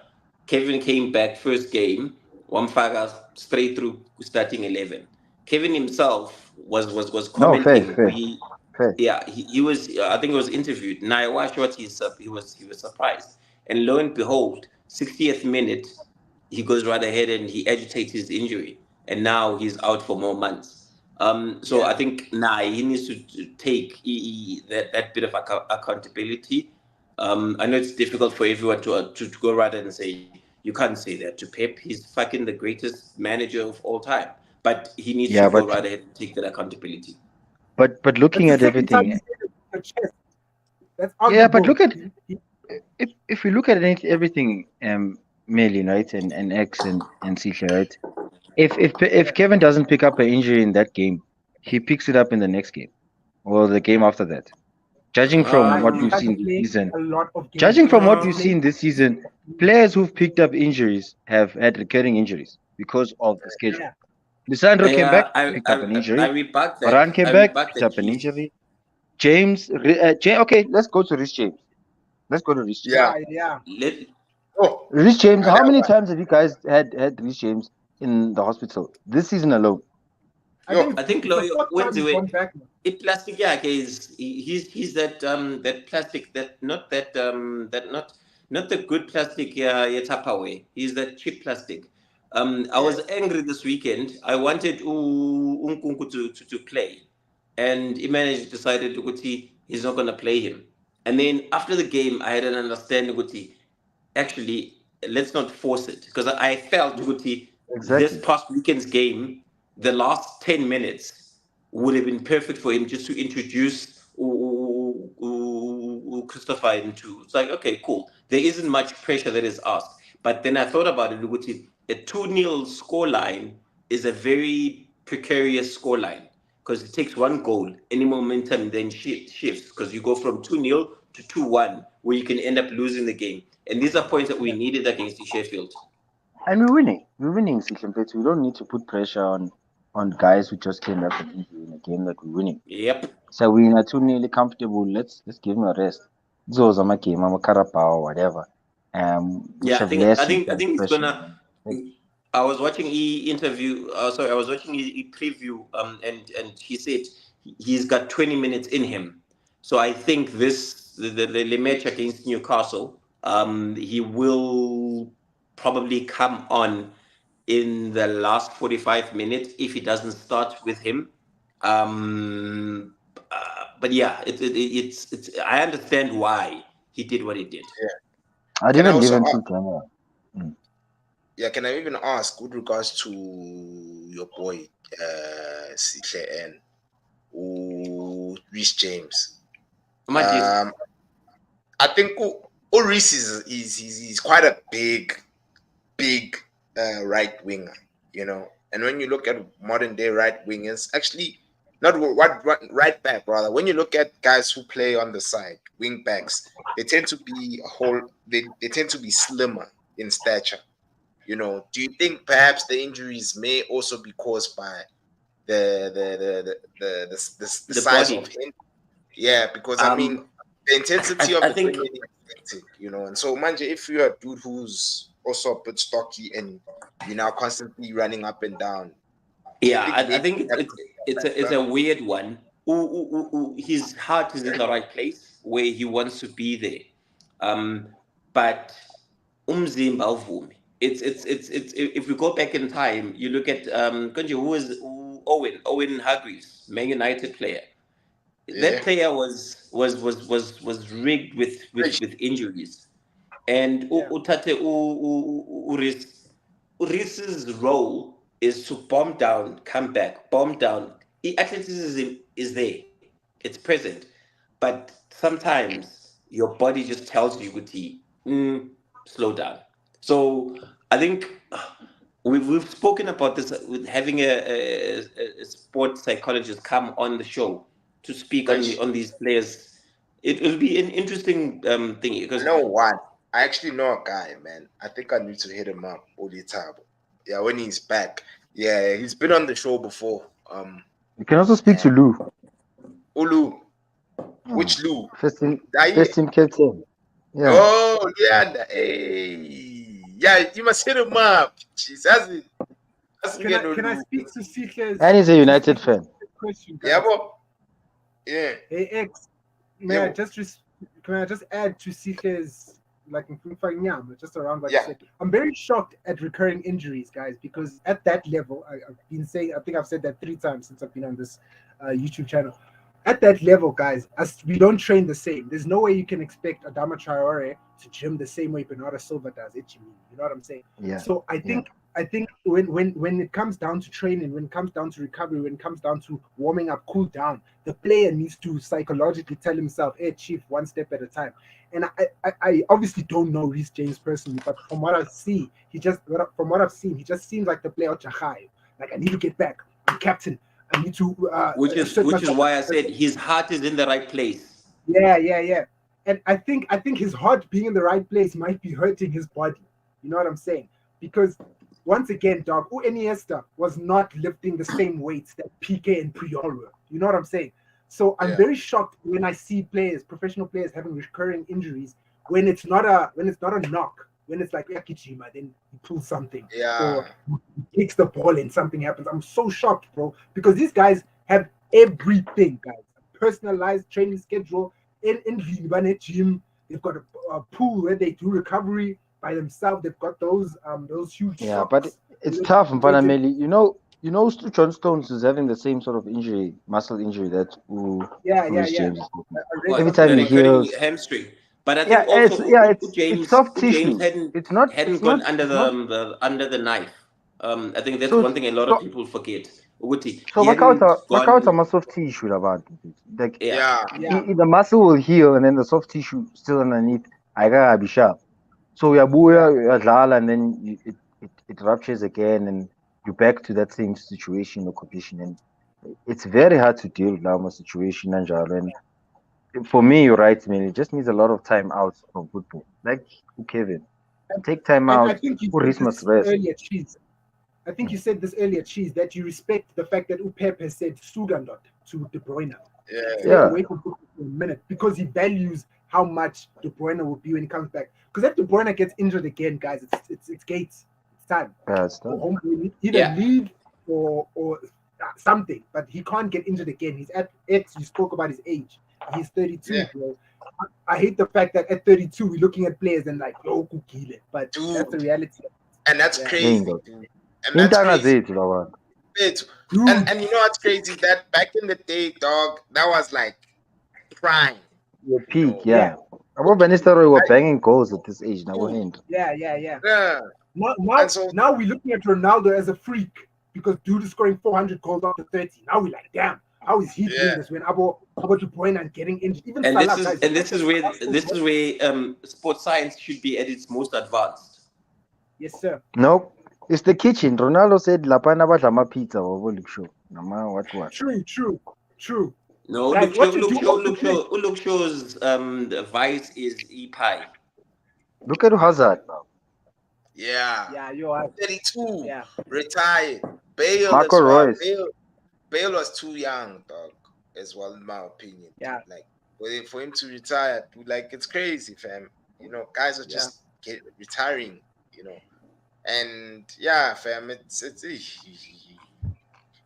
Kevin came back first game. Wamfaga straight through starting 11. Kevin himself was No, fair, commenting. fair, fair. Yeah, he was. I think he was interviewed. Now I watched what he was surprised, and lo and behold, 60th minute, he goes right ahead and he agitates his injury, and now he's out for more months. So yeah. I think now he needs to take that bit of accountability. I know it's difficult for everyone to go right and say you can't say that to Pep. He's fucking the greatest manager of all time, but he needs to Yeah, go right ahead and take that accountability. but That's looking the at second time everything, he said it with your chest. That's yeah, but arguable. look at if we look at everything, Merlin, right, and X and Sisha, right. If Yeah, Kevin doesn't pick up an injury in that game, he picks it up in the next game or the game after that. Judging from what these we've Um, guys are seen this playing season, a lot of games. judging from what He's we've playing. seen this season, players who've picked up injuries have had recurring injuries because of the schedule. Yeah, Lissandro came back, yeah, I picked up an I I injury. rebut that. Varane came I back, rebut picked that, up an cheese. injury. Okay, let's go to Rich James. Let's go to Rich James. Yeah. yeah. Let Oh, Rich James, how that many one. times have you guys had Rich James in the hospital this season alone? I think it's the Loyo fourth when time he's gone back now. it plastic he's that that plastic that not that not the good plastic Tupperware. He's that cheap plastic. I was angry this weekend. I wanted Unkunku to play, and Imane decided to he's not gonna play him. And then after the game, I had an understanding actually let's not force it because I felt Guti this Exactly. past weekend's game, the last 10 minutes would have been perfect for him just to introduce Christopher into. It's like, okay, cool. There isn't much pressure that is asked. But then I thought about it, Guti, a 2-0 scoreline is a very precarious scoreline because it takes one goal, any momentum then shifts because you go from 2-0 to 2-1 where you can end up losing the game. And these are points that we needed against the Sheffield. And we're winning. We're winning, Sikhempet. We don't need to put pressure on guys who just came back from injury in a game that we're winning. Yep. So we're not too nearly comfortable. Let's give him a rest. Those are my game, I'm a Carabao, whatever. We Yeah, should have less I think he's pressure. gonna. I was watching interview. Sorry, I was watching preview. And he said he's got 20 minutes in him. So I think the match against Newcastle. He will probably come on in the last 45 minutes if he doesn't start with him. But yeah, it's. I understand why he did what he did. I'd Can I even give also him ask, 2 cameras. can I even ask with regards to your boy Sihle and Reece James? Imagine. I think Reece is quite a big right winger, And when you look at modern day right wingers, actually not what right back rather. When you look at guys who play on the side, wing backs, they tend to be they tend to be slimmer in stature. Do you think perhaps the injuries may also be caused by the The size body. of him? Yeah, because I mean the intensity of I the think training is hectic, And so, Manje, if you're a dude who's also a bit stocky and you're now constantly running up and down, do you yeah, think I maybe think that could be a it's factor? a weird one. His heart is in the right place where he wants to be there, but umzimba awuvumi. It's if we go back in time, you look at Konje, Owen Hargreaves, Man United player. That Yeah. player was rigged with injuries. And Yeah. Uris's role is to bomb down, come back, bomb down. Athleticism is there, it's present, but sometimes your body just tells you, Guti, slow down. So I think we've spoken about this with having a sports psychologist come on the show to speak Manje, on these players. It'll be an interesting thing I because know one. I actually know a guy, man. I think I need to hit him up, Oli Tabo. Yeah, when he's back. Yeah, he's been on the show before. You can also speak to And Lou. Ulu. Hmm. Which Lou? First team, Daye? first team captain. Yeah. Oh, yeah. Hey. Yeah, you must hit him up. Jeez, that's Can I speak to Sihle's And he's a United fan. question, guys? Yeah, bro. Yeah. Hey X, Yeah, can I just add to Sihle's just around what Yeah. you said? I'm very shocked at recurring injuries, guys, because at that level, I've been saying, I think I've said that 3 times since I've been on this YouTube channel. At that level, guys, we don't train the same. There's no way you can expect Adama Traore to gym the same way Bernardo Silva does it. You know what I'm saying? Yeah. So I think when it comes down to training, when it comes down to recovery, when it comes down to warming up, cool down, the player needs to psychologically tell himself, "Hey, chief, one step at a time." And I obviously don't know Reece James personally, but from what I see, he just seems like the player of Jahai. Like, I need to get back. I'm captain. I need to. which is why I said his heart is in the right place. Yeah. And I think his heart being in the right place might be hurting his body. You know what I'm saying? Because once again, dog, Iniesta was not lifting the same weights that PK and Puyol were. You know what I'm saying? So I'm very shocked when I see professional players having recurring injuries when it's not a knock. when it's like Yakijima, then he pulls something, Yeah. or he takes the ball and something happens. I'm so shocked, bro, because these guys have everything, guys. Personalized training schedule in the gym. They've got a pool where they do recovery by themselves. They've got those huge Yeah, socks. but it's tough, Mpanameli. John Stones is having the same sort of injury, muscle injury that Yeah. James is I having. read Every something time he about that. heals, hamstring. But I yeah, think also it's soft James tissue. It's not gone under it's not. under the knife. I think that's So one thing a lot of people forget. Uguti, so he hadn't workouts gone. are soft tissue, labantu. Like Yeah. Yeah. Yeah. the muscle will heal, and then the soft tissue still underneath. I gotta be sharp. So uyadlala, and then it ruptures again, and you're back to that same situation or condition, and it's very hard to deal with now situation, and for me, you're right, man. It just needs a lot of time out from football. Like Kevin, take time And I out. think you Who said must this rest. earlier, Cheese. I think you said this earlier, Cheese, that you respect the fact that Upep has said Sugandot to De Bruyne. Yeah. Stay Yeah, away from football for a minute, because he values how much De Bruyne will be when he comes back. Because if De Bruyne gets injured again, guys, it's gates. It's time. yeah, it's Go done. home, either Yeah. leave or something. But he can't get injured again. He's at X. You spoke about his age. He's 32, Yeah. bro. I hate the fact that at 32 we're looking at players and like, yo, Kukile. But Dude. that's the reality. And that's Yeah. crazy, Bingo. dude. And that's Intanga crazy. zethu labantu. Dude. And you know what's crazy? That back in the day, dog, that was like prime. Your You peak, know? yeah. Abo Van Nistelrooy were banging goals at this age. Now, Dude. Yeah. Yeah. Now, And so now we're looking at Ronaldo as a freak because dude is scoring 400 goals after 30. Now we're like, damn, how is he doing this when Abo De Bruyne and getting injured? Even And Salah, this is guys, and this is where sports science should be at its most advanced. yes, sir. nope. It's the kitchen. Ronaldo said, "Lapana badla pizza or look show." Nama what? True. No, Guys, what you do look show's the vice is pie. Look at Hazard now. yeah. Yeah, you are. 32. Yeah. Retired. Bale Marco as well. Reus. Bale was too young, dog, as well, in my opinion. Yeah. Like for him to retire, like it's crazy, fam. You know, guys are just retiring, you know. And yeah, fam, it's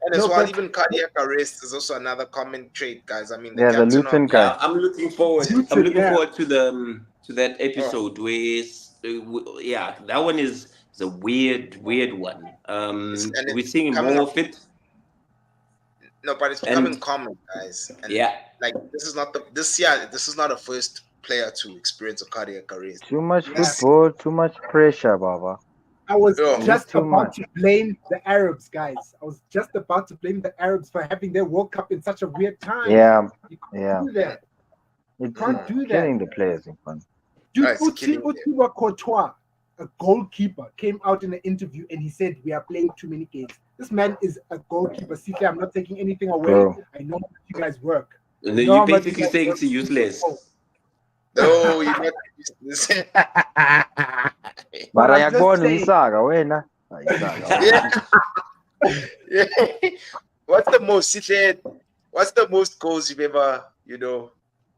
and as well, even cardiac arrest is also another common trait, guys. I mean, the Yeah, the captain Luton of guy. Yeah, I'm looking forward. Luton, I'm looking yeah. forward to that episode where that one is a weird one. and We're it's seeing coming more up. of it. No, but it's becoming And common, guys. And yeah, like this is not the first player to experience a cardiac arrest. Too much Yeah. football, too much pressure, Baba. I was Yeah. just Too about much. to blame the Arabs, guys. I was just about to blame the Arabs for having their World Cup in such a weird time. Yeah, You can't yeah. do that. It's Can't do that. killing the players in fun. Dude, It's killing them. Utiba Courtois, a goalkeeper, came out in an interview and he said, we are playing too many games. This man is a goalkeeper. CK, I'm not taking anything away. Bro. I know how much you guys work. and I then know you how much basically guys saying work. it's useless. No, you're not used to this. But Mara I'm just yakubona saying. Isaka wena. Isaka. Yeah. What's the most? Sihle, what's the most goals you've ever,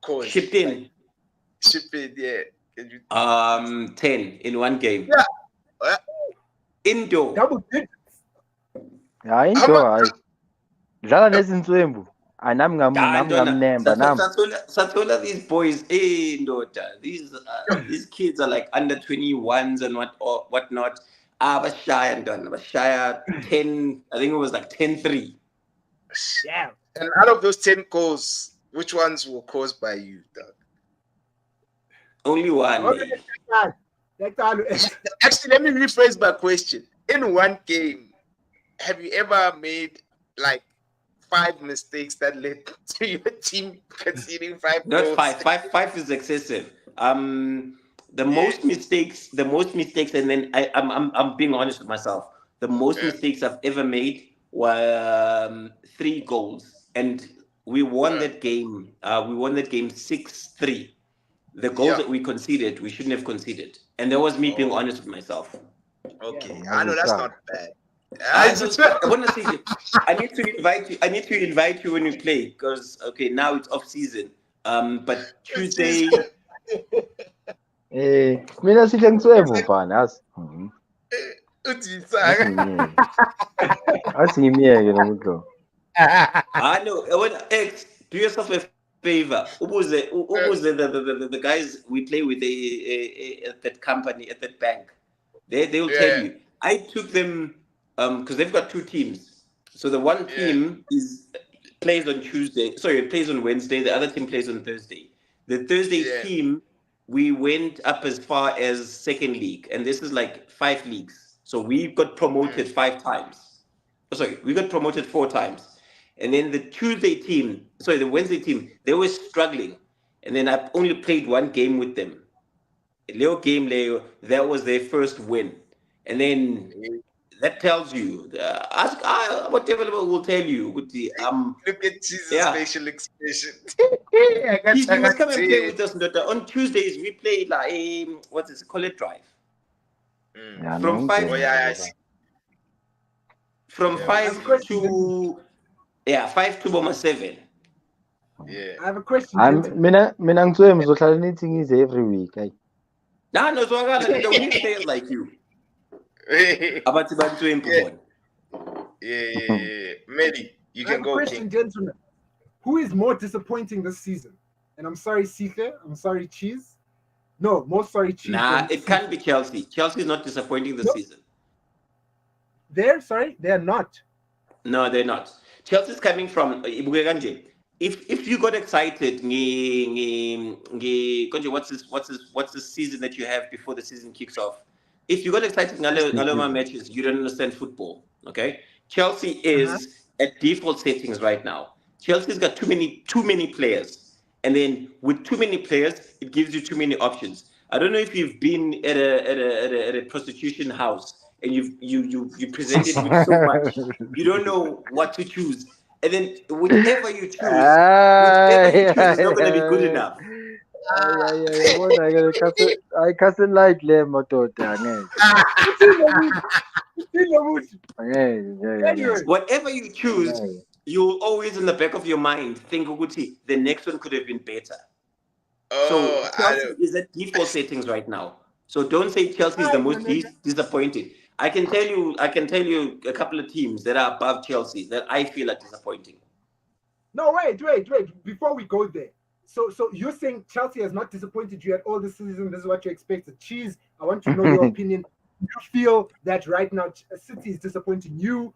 caused? Shipped in. Like, shipped in, yeah. Can you? 10 in one game. Yeah. Double Indoor. digits. Hayi into hayi. Dlala nezinswembu. Hayi nami ngamnemba nami. Satola these boys, Ndota. These kids are like under 21s and whatnot. Abashaya 10, I think it was like 10-3. Yeah. And out of those 10 goals, which ones were caused by you, Doug? Only one. Okay, that's all. Actually, let me rephrase my question. In one game, have you ever made like 5 mistakes that led to your team conceding 5 Not goals? 5. 5 is excessive. The most mistakes, and then I'm being honest with myself. The most mistakes I've ever made were 3 goals, and we won that game. We won that game 6-3. The goals that we conceded, we shouldn't have conceded, and that was me being honest with myself. Okay, Yeah. I know that's not bad. I want to see. I need to invite you. I need to invite you when we play because now it's off season. But Tuesday, Mina sihle ngitswemo mfana yazi. Uthi Athi Saka. ngimiyeke. Athi ngimiyeke lo muntu. I know. When X, do yourself a favor. Ubuze the guys we play with at that company at that bank. They will tell Yeah, you. I took them because they've got two teams. So the one yeah. team plays on Tuesday. Sorry, it plays on Wednesday. The other team plays on Thursday. The Thursday Yeah. team, we went up as far as second league, and this is like 5 leagues. So we got promoted 5 times. Oh, sorry, we got promoted 4 times. And then the the Wednesday team, they were struggling. And then I only played one game with them. Leo game, Leo, that was their first win. And then that tells you, ask what developer will tell you. Look at Jesus' Yeah, facial expression. I got you must come and play Chaka. with us. Ndota. On Tuesdays, we play like what is it, call it drive. Yeah, From no, Oh five yeah, I ngitswemo. see. from Yeah, we I have a five see. question, gentlemen. to yeah, 5 to 7. Yeah. I have a question, gentlemen. Mina ngitswemo zohlala nithi ngize every week. Hayi. Nah, no, so we need players like you. Abathi bantu Yeah, empubona. yeah. Medi, you I can have a go, question, King. gentlemen. Who is more disappointing this season? And I'm sorry, Sike. I'm sorry, Cheese. No, more sorry, Cheese Nah, than it Sike. can't be Chelsea. Chelsea is not disappointing this No, season. they're not. No, they're not. Chelsea's coming from ibuke kanje. If you got excited, konje, what's this season that you have before the season kicks off? If you got excited ngalo matches, you don't understand football. Okay, Chelsea Uh-huh. is at default settings right now. Chelsea's got too many players, and then with too many players, it gives you too many options. I don't know if you've been at a prostitution house and you presented with so much, you don't know what to choose, and then whichever you choose is not going to be good enough. Yabona ayikhasen light le madoda angeke. Anyway, Whatever you choose, Angeke. you'll always in the back of your mind think, Uguti, the next one could have been better. So Oh, I Chelsea is at default settings right now. So don't say Chelsea is all the right, my most nigga. disappointed. I can tell you a couple of teams that are above Chelsea that I feel are disappointing. No, wait. Before we go there, so you're saying Chelsea has not disappointed you at all this season? This is what you expected. Cheese, I want to know your opinion. You feel that right now City is disappointing you?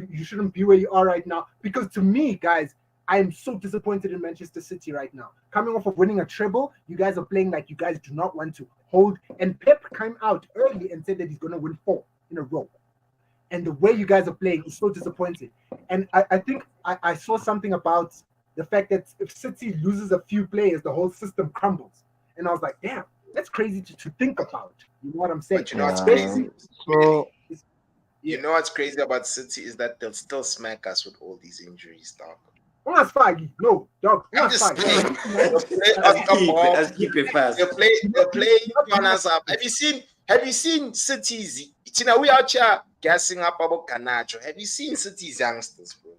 You shouldn't be where you are right now. Because to me, guys, I am so disappointed in Manchester City right now. Coming off of winning a treble, you guys are playing like you guys do not want to hold. And Pep came out early and said that he's going to win 4 in a row. And the way you guys are playing is so disappointing. And I think I saw something about the fact that if City loses a few players, the whole system crumbles. And I was like, damn, that's crazy to think about. You know what I'm saying? but you know what's Yeah. crazy? So You know what's crazy about City is that they'll still smack us with all these injuries, dog. No, dog. I'm just saying, they'll play us Let's up keep it. bomb. Let's keep it fast. They'll play us up. Have you seen City's? You know, we out here gassing up about Canacho. Have you seen City's youngsters, bro?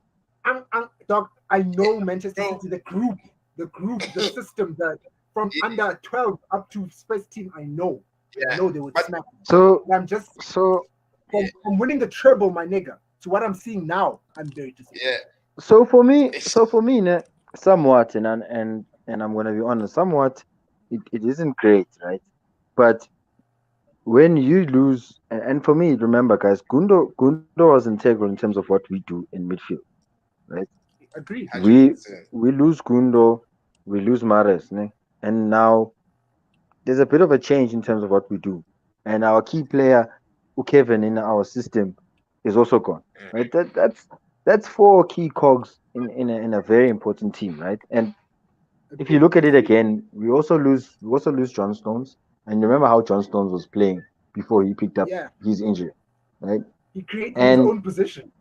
Dog, I know Manchester City, the group, the system, that from under 12 up to first team, I know they would but- smack. so I'm just so from winning the treble, my nigga, to what I'm seeing now, I'm very disappointed. Yeah, so for me, ne, somewhat, and I'm gonna be honest, somewhat, it isn't great, right? But when you lose, and for me, remember, guys, Gundo was integral in terms of what we do in midfield, right? Agreed. 100%. We lose Gundo, we lose Mares, ne? And now there's a bit of a change in terms of what we do, and our key player, Kevin, in our system, is also gone, right? That's 4 key cogs in a very important team, right? And if you look at it again, we also lose John Stones, and remember how John Stones was playing before he picked up Yeah. his injury, right? He created And his own position.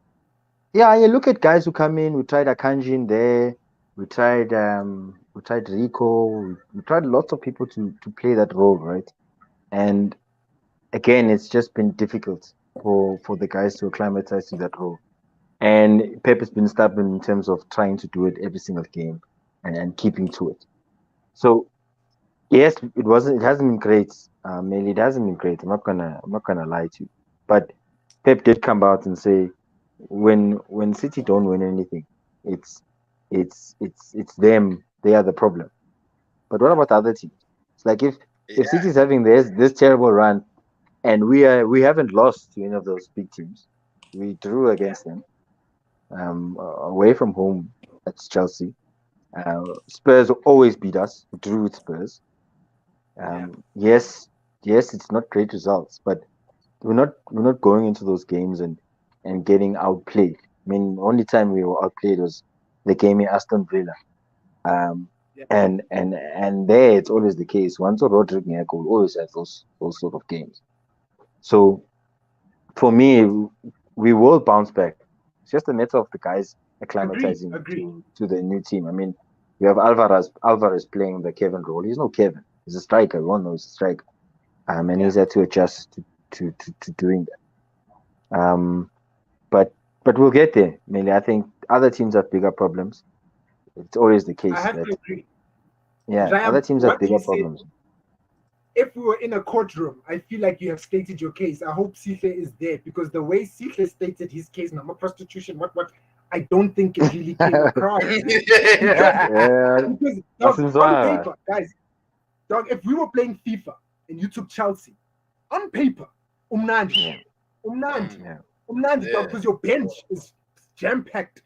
yeah, you look at guys who come in. We tried Akanji in there. We tried Rico. We tried lots of people to play that role, right? And again, it's just been difficult for the guys to acclimatize to that role. And Pep has been stubborn in terms of trying to do it every single game and keeping to it. So Yes, it wasn't. It hasn't been great. Mainly, it hasn't been great. I'm not gonna lie to you. But Pep did come out and say, when City don't win anything, it's it's them. They are the problem. But what about the other teams? It's like if Yeah, City's having this terrible run, and we haven't lost to any of those big teams. We drew Yeah, against them. Away from home, that's Chelsea. Spurs always beat us. We drew with Spurs. yeah. Yes, yes, it's not great results, but we're not going into those games and getting outplayed. I mean, only time we were outplayed was the game in Aston Villa. Um, Yeah, and there it's always the case. Once a Rodrigo goal, always have those sort of games. So for me, we will bounce back. It's just a matter of the guys agreed, acclimatizing agreed. to the new team. I mean, we have Alvarez playing the Kevin role. He's no Kevin. He's a striker. We all know he's a striker. And Yeah, he's had to adjust to doing that. But we'll get there. Mainly, I think other teams have bigger problems. It's always the I case have that to agree. other Jayam, teams have what bigger you said, problems. if we were in a courtroom, I feel like you have stated your case. I hope Sihle is there because the way Sihle stated his case, number prostitution, what, I don't think it really came across, man. Because, Yeah, because dog, on Asinzwara. paper, guys, dog, if we were playing FIFA and you took Chelsea, on paper, umnandi, Yeah, umnandi, yeah, umnandi, dog, yeah, because your bench is jam packed. yeah.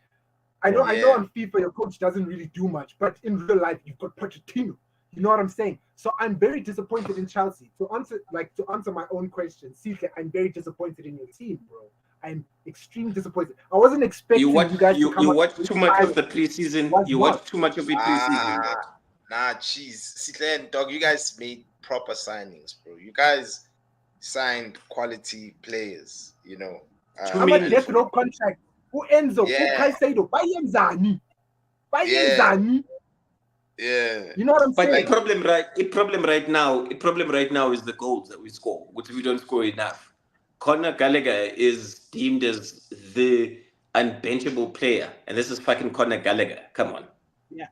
I know yeah. on FIFA your coach doesn't really do much, but in real life you've got Pochettino. You know what I'm saying? So I'm very disappointed in Chelsea. To answer my own question, Sike, I'm very disappointed in your team, bro. I'm extremely disappointed. I wasn't You expecting watch you guys to come you up watch with too much of fire. the preseason. Was You not. watch too much of the preseason. Ah, nah, jeez. Sitler and Dog, you guys made proper signings, bro. You guys signed quality players, you know. Too I'm a And death many. row contract. Who Enzo? Who yeah, Caicedo? Bayenzani. yeah, Bayenzani. yeah. You know what I'm But Like, saying? the problem right now is the goals that we score, which we don't score enough. Conor Gallagher is deemed as the unbenchable player, and this is fucking Conor Gallagher. Come on. Yeah.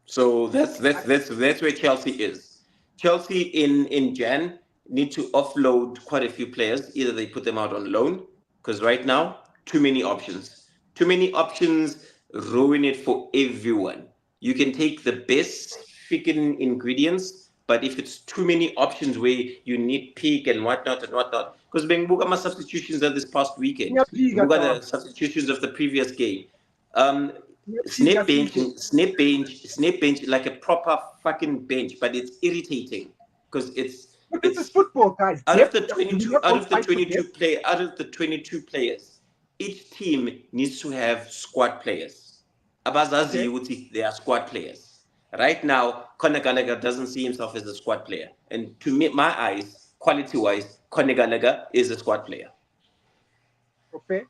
So I, that's where Chelsea is. Chelsea in Jan need to offload quite a few players. Either they put them out on loan, because right now too many options. Too many options ruin it for everyone. You can take the best freaking ingredients, but if it's too many options where you need peak and whatnot, because Benguga my substitutions of this past weekend, Ngiyaphika, Buga the dog. substitutions of the previous game. Um, Ngiyaphika, Sihle. snap bench like a proper fucking bench, but it's irritating because But this is it's football, guys. out of Depth. the Do we 22 not all fight for depth? out of the 22 players, each team needs to have squad players. Abazazi Okay. Yuti, they are squad players. Right now, Conor Gallagher doesn't see himself as a squad player. And to me, my eyes, quality wise, Conor Gallagher is a squad player. Oh, fair.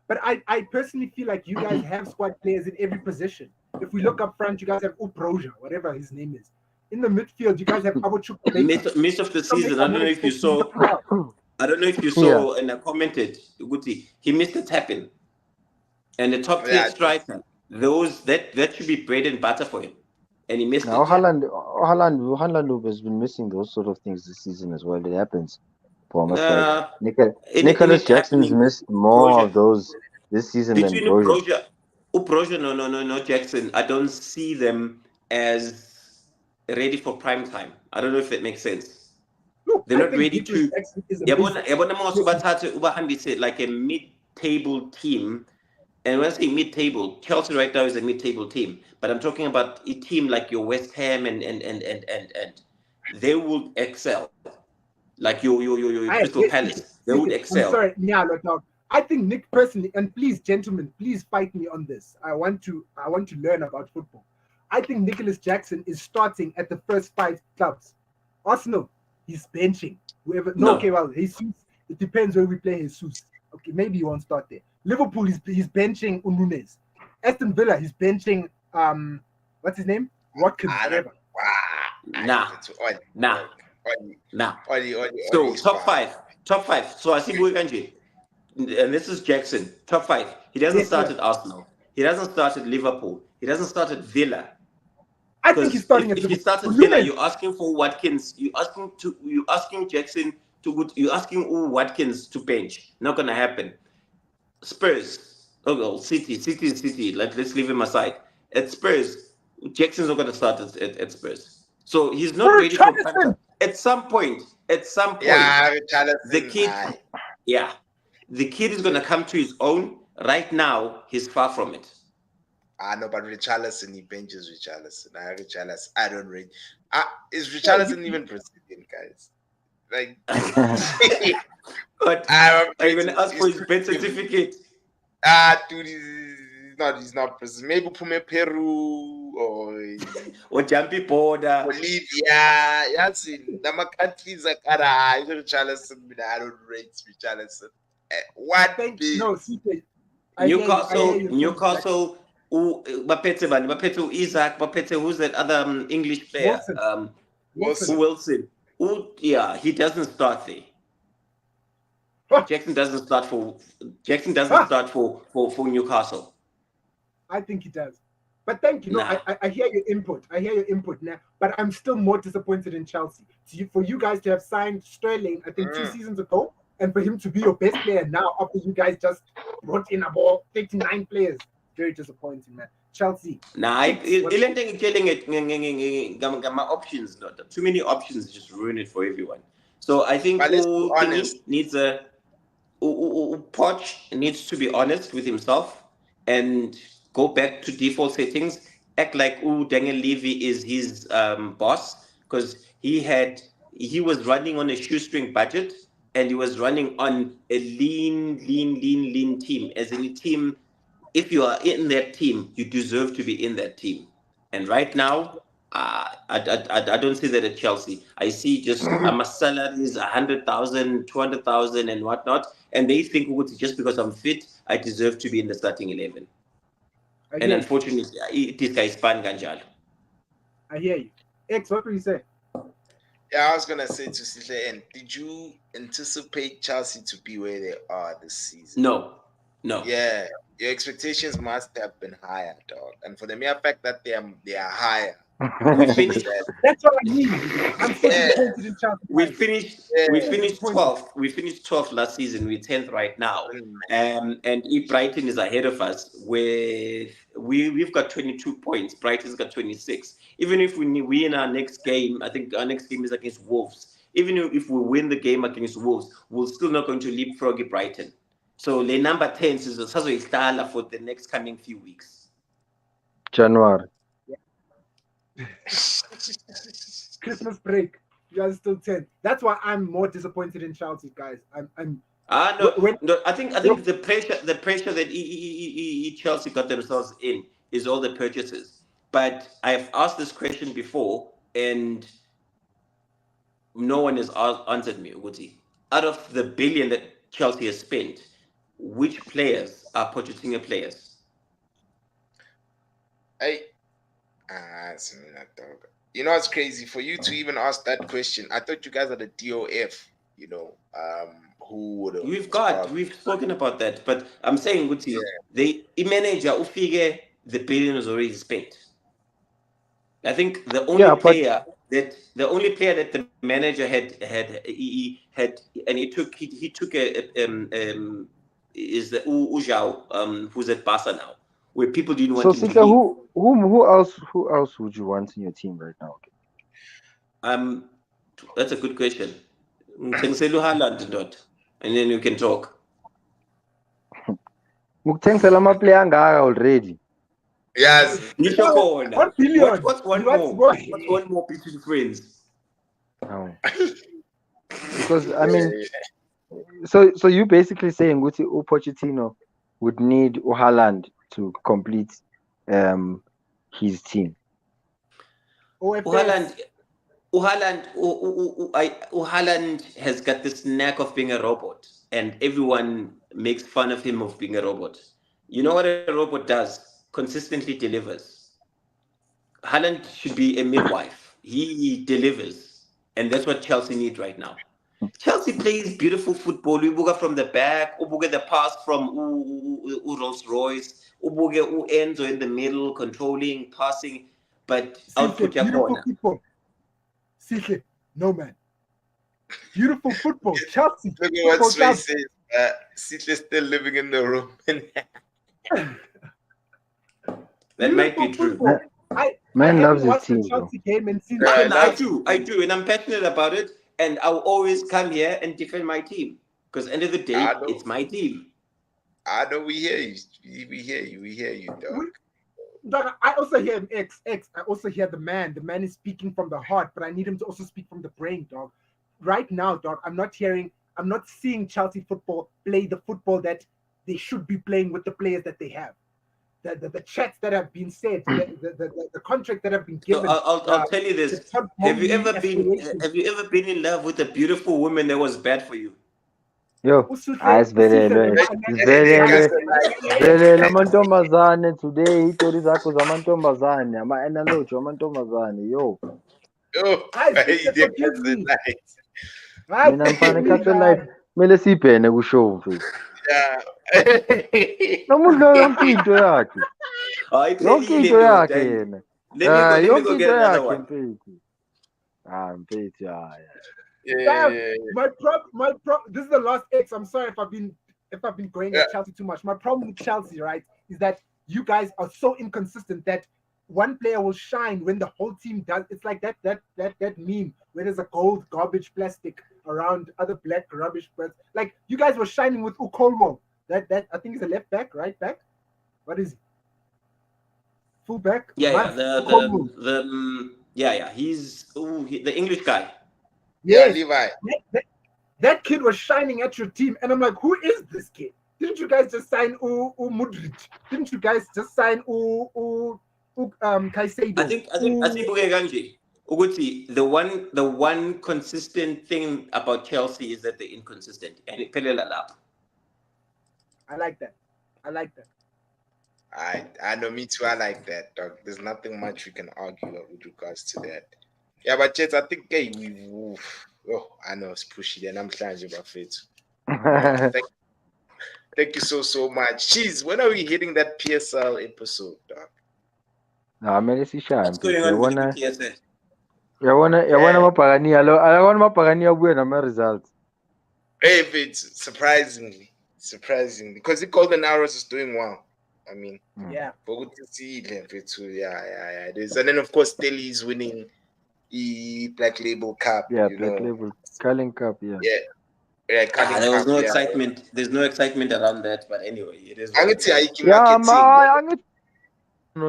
But I personally feel like you guys have squad players in every position. If we look up front, you guys have Uproja, whatever his name is. In the midfield, you guys have Abu Chukwuemeka. Miss of the season, Chukwuemeka, I I'm don't not know if you expecting him to saw. come out. I don't know if you Yeah. saw and I commented, Guti, he missed a tap in. And the top tier yeah, striker, those that should be bread and butter for him. And he missed Now it. Yeah. Haaland has been missing those sort of things this season as well. It happens for almost like Uh, in Nicholas it Jackson's happening, missed more Broja. of those this season than Between Broja. Broja, no, Jackson. I don't see them as ready for prime time. I don't know if that makes sense. Look, They're I not think ready Nicholas to. Jackson is amazing. Yabona Mawasubatata Ubahambise like a mid-table team. And when I say mid-table, Chelsea right now is a mid-table team. But I'm talking about a team like your West Ham and they would excel. Like your I Crystal yes, Palace, they would I'm excel. sorry, Nyalo, dog. I think Nick personally, and please, gentlemen, please fight me on this. I want to learn about football. I think Nicholas Jackson is starting at the first five clubs. Arsenal, he's benching. Whoever no, okay, No, well, Jesus. It depends where we play Jesus. Okay, maybe he won't start there. Liverpool, he's benching Ununez. Aston Villa, he's benching what's his name? Watkins, I don't. whatever. Wow, I nah, leave it to Oli. nah, Oli, nah. Oli So is top fine. five, top five. So I see Kanji, and this is Jackson. Top five. He doesn't Yes, start sir. at Arsenal. He doesn't start at Liverpool. He doesn't start at Villa. I think he's starting if at he starts at Liverpool. Villa, you're asking for Watkins. You're asking Jackson to. You're asking Watkins to bench. Not gonna happen. Spurs. Oh well, City is City. Let's leave him aside. At Spurs, Jackson's not gonna start at Spurs. So he's not ready for prime time. At some point, Yeah, the Richarlison. kid, yeah, the kid is gonna come to his own. Right now, he's far from it. No, but Richarlison, he benches Richarlison. Richarlison, I don't rate. Is Richarlison even Brazilian, guys? Like, But I'm are you gonna ask for his birth certificate? Dude, he's not Brazilian. Maybe Pume Peru Or Jumpy Border. Bolivia. Yes, the countries are Richarlison. I don't rate Richarlison. What? No, CJ. Newcastle. Bapete Isaac. Bapete, who's that other English player? Wilson. Yeah, he doesn't start there. Jackson doesn't start for Newcastle. I think he does. But thank you. No, I hear your input. Now, but I'm still more disappointed in Chelsea. For you guys to have signed Sterling, I think 2 seasons ago, and for him to be your best player now after you guys just brought in about 39 players. Very disappointing, man. Chelsea. Nah, my options, not too many options, just ruin it for everyone. So I think needs a Poch needs to be honest with himself and go back to default settings. Act like Daniel Levy is his boss, because he was running on a shoestring budget and he was running on a lean team. As any team, if you are in that team, you deserve to be in that team. And right now, I don't see that at Chelsea. I see just my salary is 100,000, 200,000 and whatnot. And they think just because I'm fit, I deserve to be in the starting 11. And unfortunately, this guy is Pan Ganjal. I hear you. X, what were you saying? Yeah, I was gonna say to Sihle, and did you anticipate Chelsea to be where they are this season? No. Yeah, your expectations must have been higher, dog. And for the mere fact that they are higher, we finished. That's what I mean. I'm so disappointed in Chelsea. We finished 12th. We finished 12th last season. We're 10th right now. And if Brighton is ahead of us, we've got 22 points. Brighton's got 26. Even if we win our next game, I think our next game is against Wolves. Even if we win the game against Wolves, we're still not going to leapfrog Brighton. So the number 10 is Sazo for the next coming few weeks. January. Christmas break. You guys are still 10. That's why I'm more disappointed in Chelsea, guys. No. I think the pressure that Chelsea got themselves in is all the purchases. But I've asked this question before, and no one has answered me, Uguti. Out of the billion that Chelsea has spent, which players are Pochettino players? You know, it's crazy for you to even ask that question. I thought you guys are the DOF, who would have. We've spoken about that, but I'm saying, Guti, the manager who figure the billion is already spent. I think the only player that the manager had, and he took is the Ujao, who's at Barca now, where people didn't want him to leave. Who else would you want in your team right now? That's a good question. Haaland, and then you can talk. Already. Yes. What billion? What's one more? What's one more between friends? No. Because I mean, so you basically saying Pochettino would need Haaland to complete his team. Haaland has got this knack of being a robot, and everyone makes fun of him of being a robot. You know what a robot does? Consistently delivers. Haaland should be a midwife. He delivers, and that's what Chelsea need right now. Chelsea plays beautiful football. Ubuga from the back. Ubuga the pass from Rolls Royce. Ubuga Enzo in the middle, controlling, passing. but Sihle, output beautiful corner. football. Sihle, no man. Beautiful football. Chelsea. Look at what Football Sway Chelsea. says. Sitler's still living in the room. That might be Beautiful true. football. I Man haven't loves his watched the team, bro. Chelsea game and seen Yeah, the like- I do, and I'm passionate about it, and I'll always come here and defend my team because end of the day, I know. it's my team. I know we hear you. We hear you, dog. But I also hear him, X. I also hear the man. The man is speaking from the heart, but I need him to also speak from the brain, dog. Right now, dog, I'm not seeing Chelsea football play the football that they should be playing with the players that they have. The chats that have been said, the contract that have been So given. I'll tell you this: the Todd Have you Bowley ever been in love with a beautiful woman that was bad for you? Yo, asivelelwe amantombazane today itori zakho zamantombazane ama-analogy amantombazane yo Oh, Guys, forgive me. mina mfana cafe life kumele siyibhene kushow mfethu Yeah. nomuntu lo yonke into yakhe yonke into yakhe yena Let me yonke go into get another yakhe one. mfethu mfethu Yeah. This is the last X. I'm sorry if I've been going at Chelsea too much. My problem with Chelsea, right, is that you guys are so inconsistent that one player will shine when the whole team does. It's like that meme where there's a gold garbage plastic around other black rubbish, but like you guys were shining with Ukolmo. That I think is a left back, right back. What is he? Full back? Yeah, Ukolmo. He's the English guy. Yes. Yeah, Levi. That kid was shining at your team, and I'm like, who is this kid? Didn't you guys just sign Mudrik? Didn't you guys just sign Caicedo? I think Ganji. Uguti, the one consistent thing about Chelsea is that they're inconsistent. And it I like that. I know, me too. I like that, dog. There's nothing much we can argue with regards to that. Yeah, but Jets, I think I know it's pushy, and I'm trying to fit. Thank you so much. Jeez, when are we hitting that PSL episode, dog? mele sishaye What's going mfethu on with the PSL? yabona amabhakani abuye nama-results Hey, it's surprisingly, because the Golden Arrows is doing well. I mean, yeah, but good to see them. Yeah. There's, and then of course, Delhi is winning the Black Label Cup. Label Carling Cup, Yeah, There was no excitement. There's no excitement around that, but anyway, it is. I'm gonna tell you,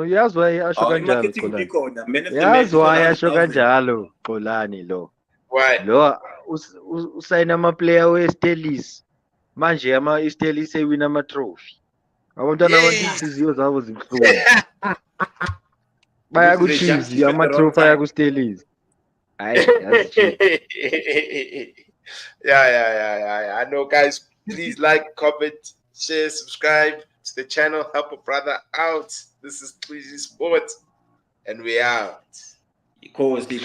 yazi why asho kanjalo Xolani yazi why asho kanjalo Xolani lo why? lo usayina ama-player we-Stelis manje i-Stelis ewina ama-trophy abantwana abantu inhliziyo zabo zibuhlungu baya ku-Chiefs ama-trophy aya ku-Stelis hayi yazi Yeah. I know, guys. Please like, comment, share, subscribe to the channel. Help a brother out. This is Tweezy Sports, and we out. Cozy.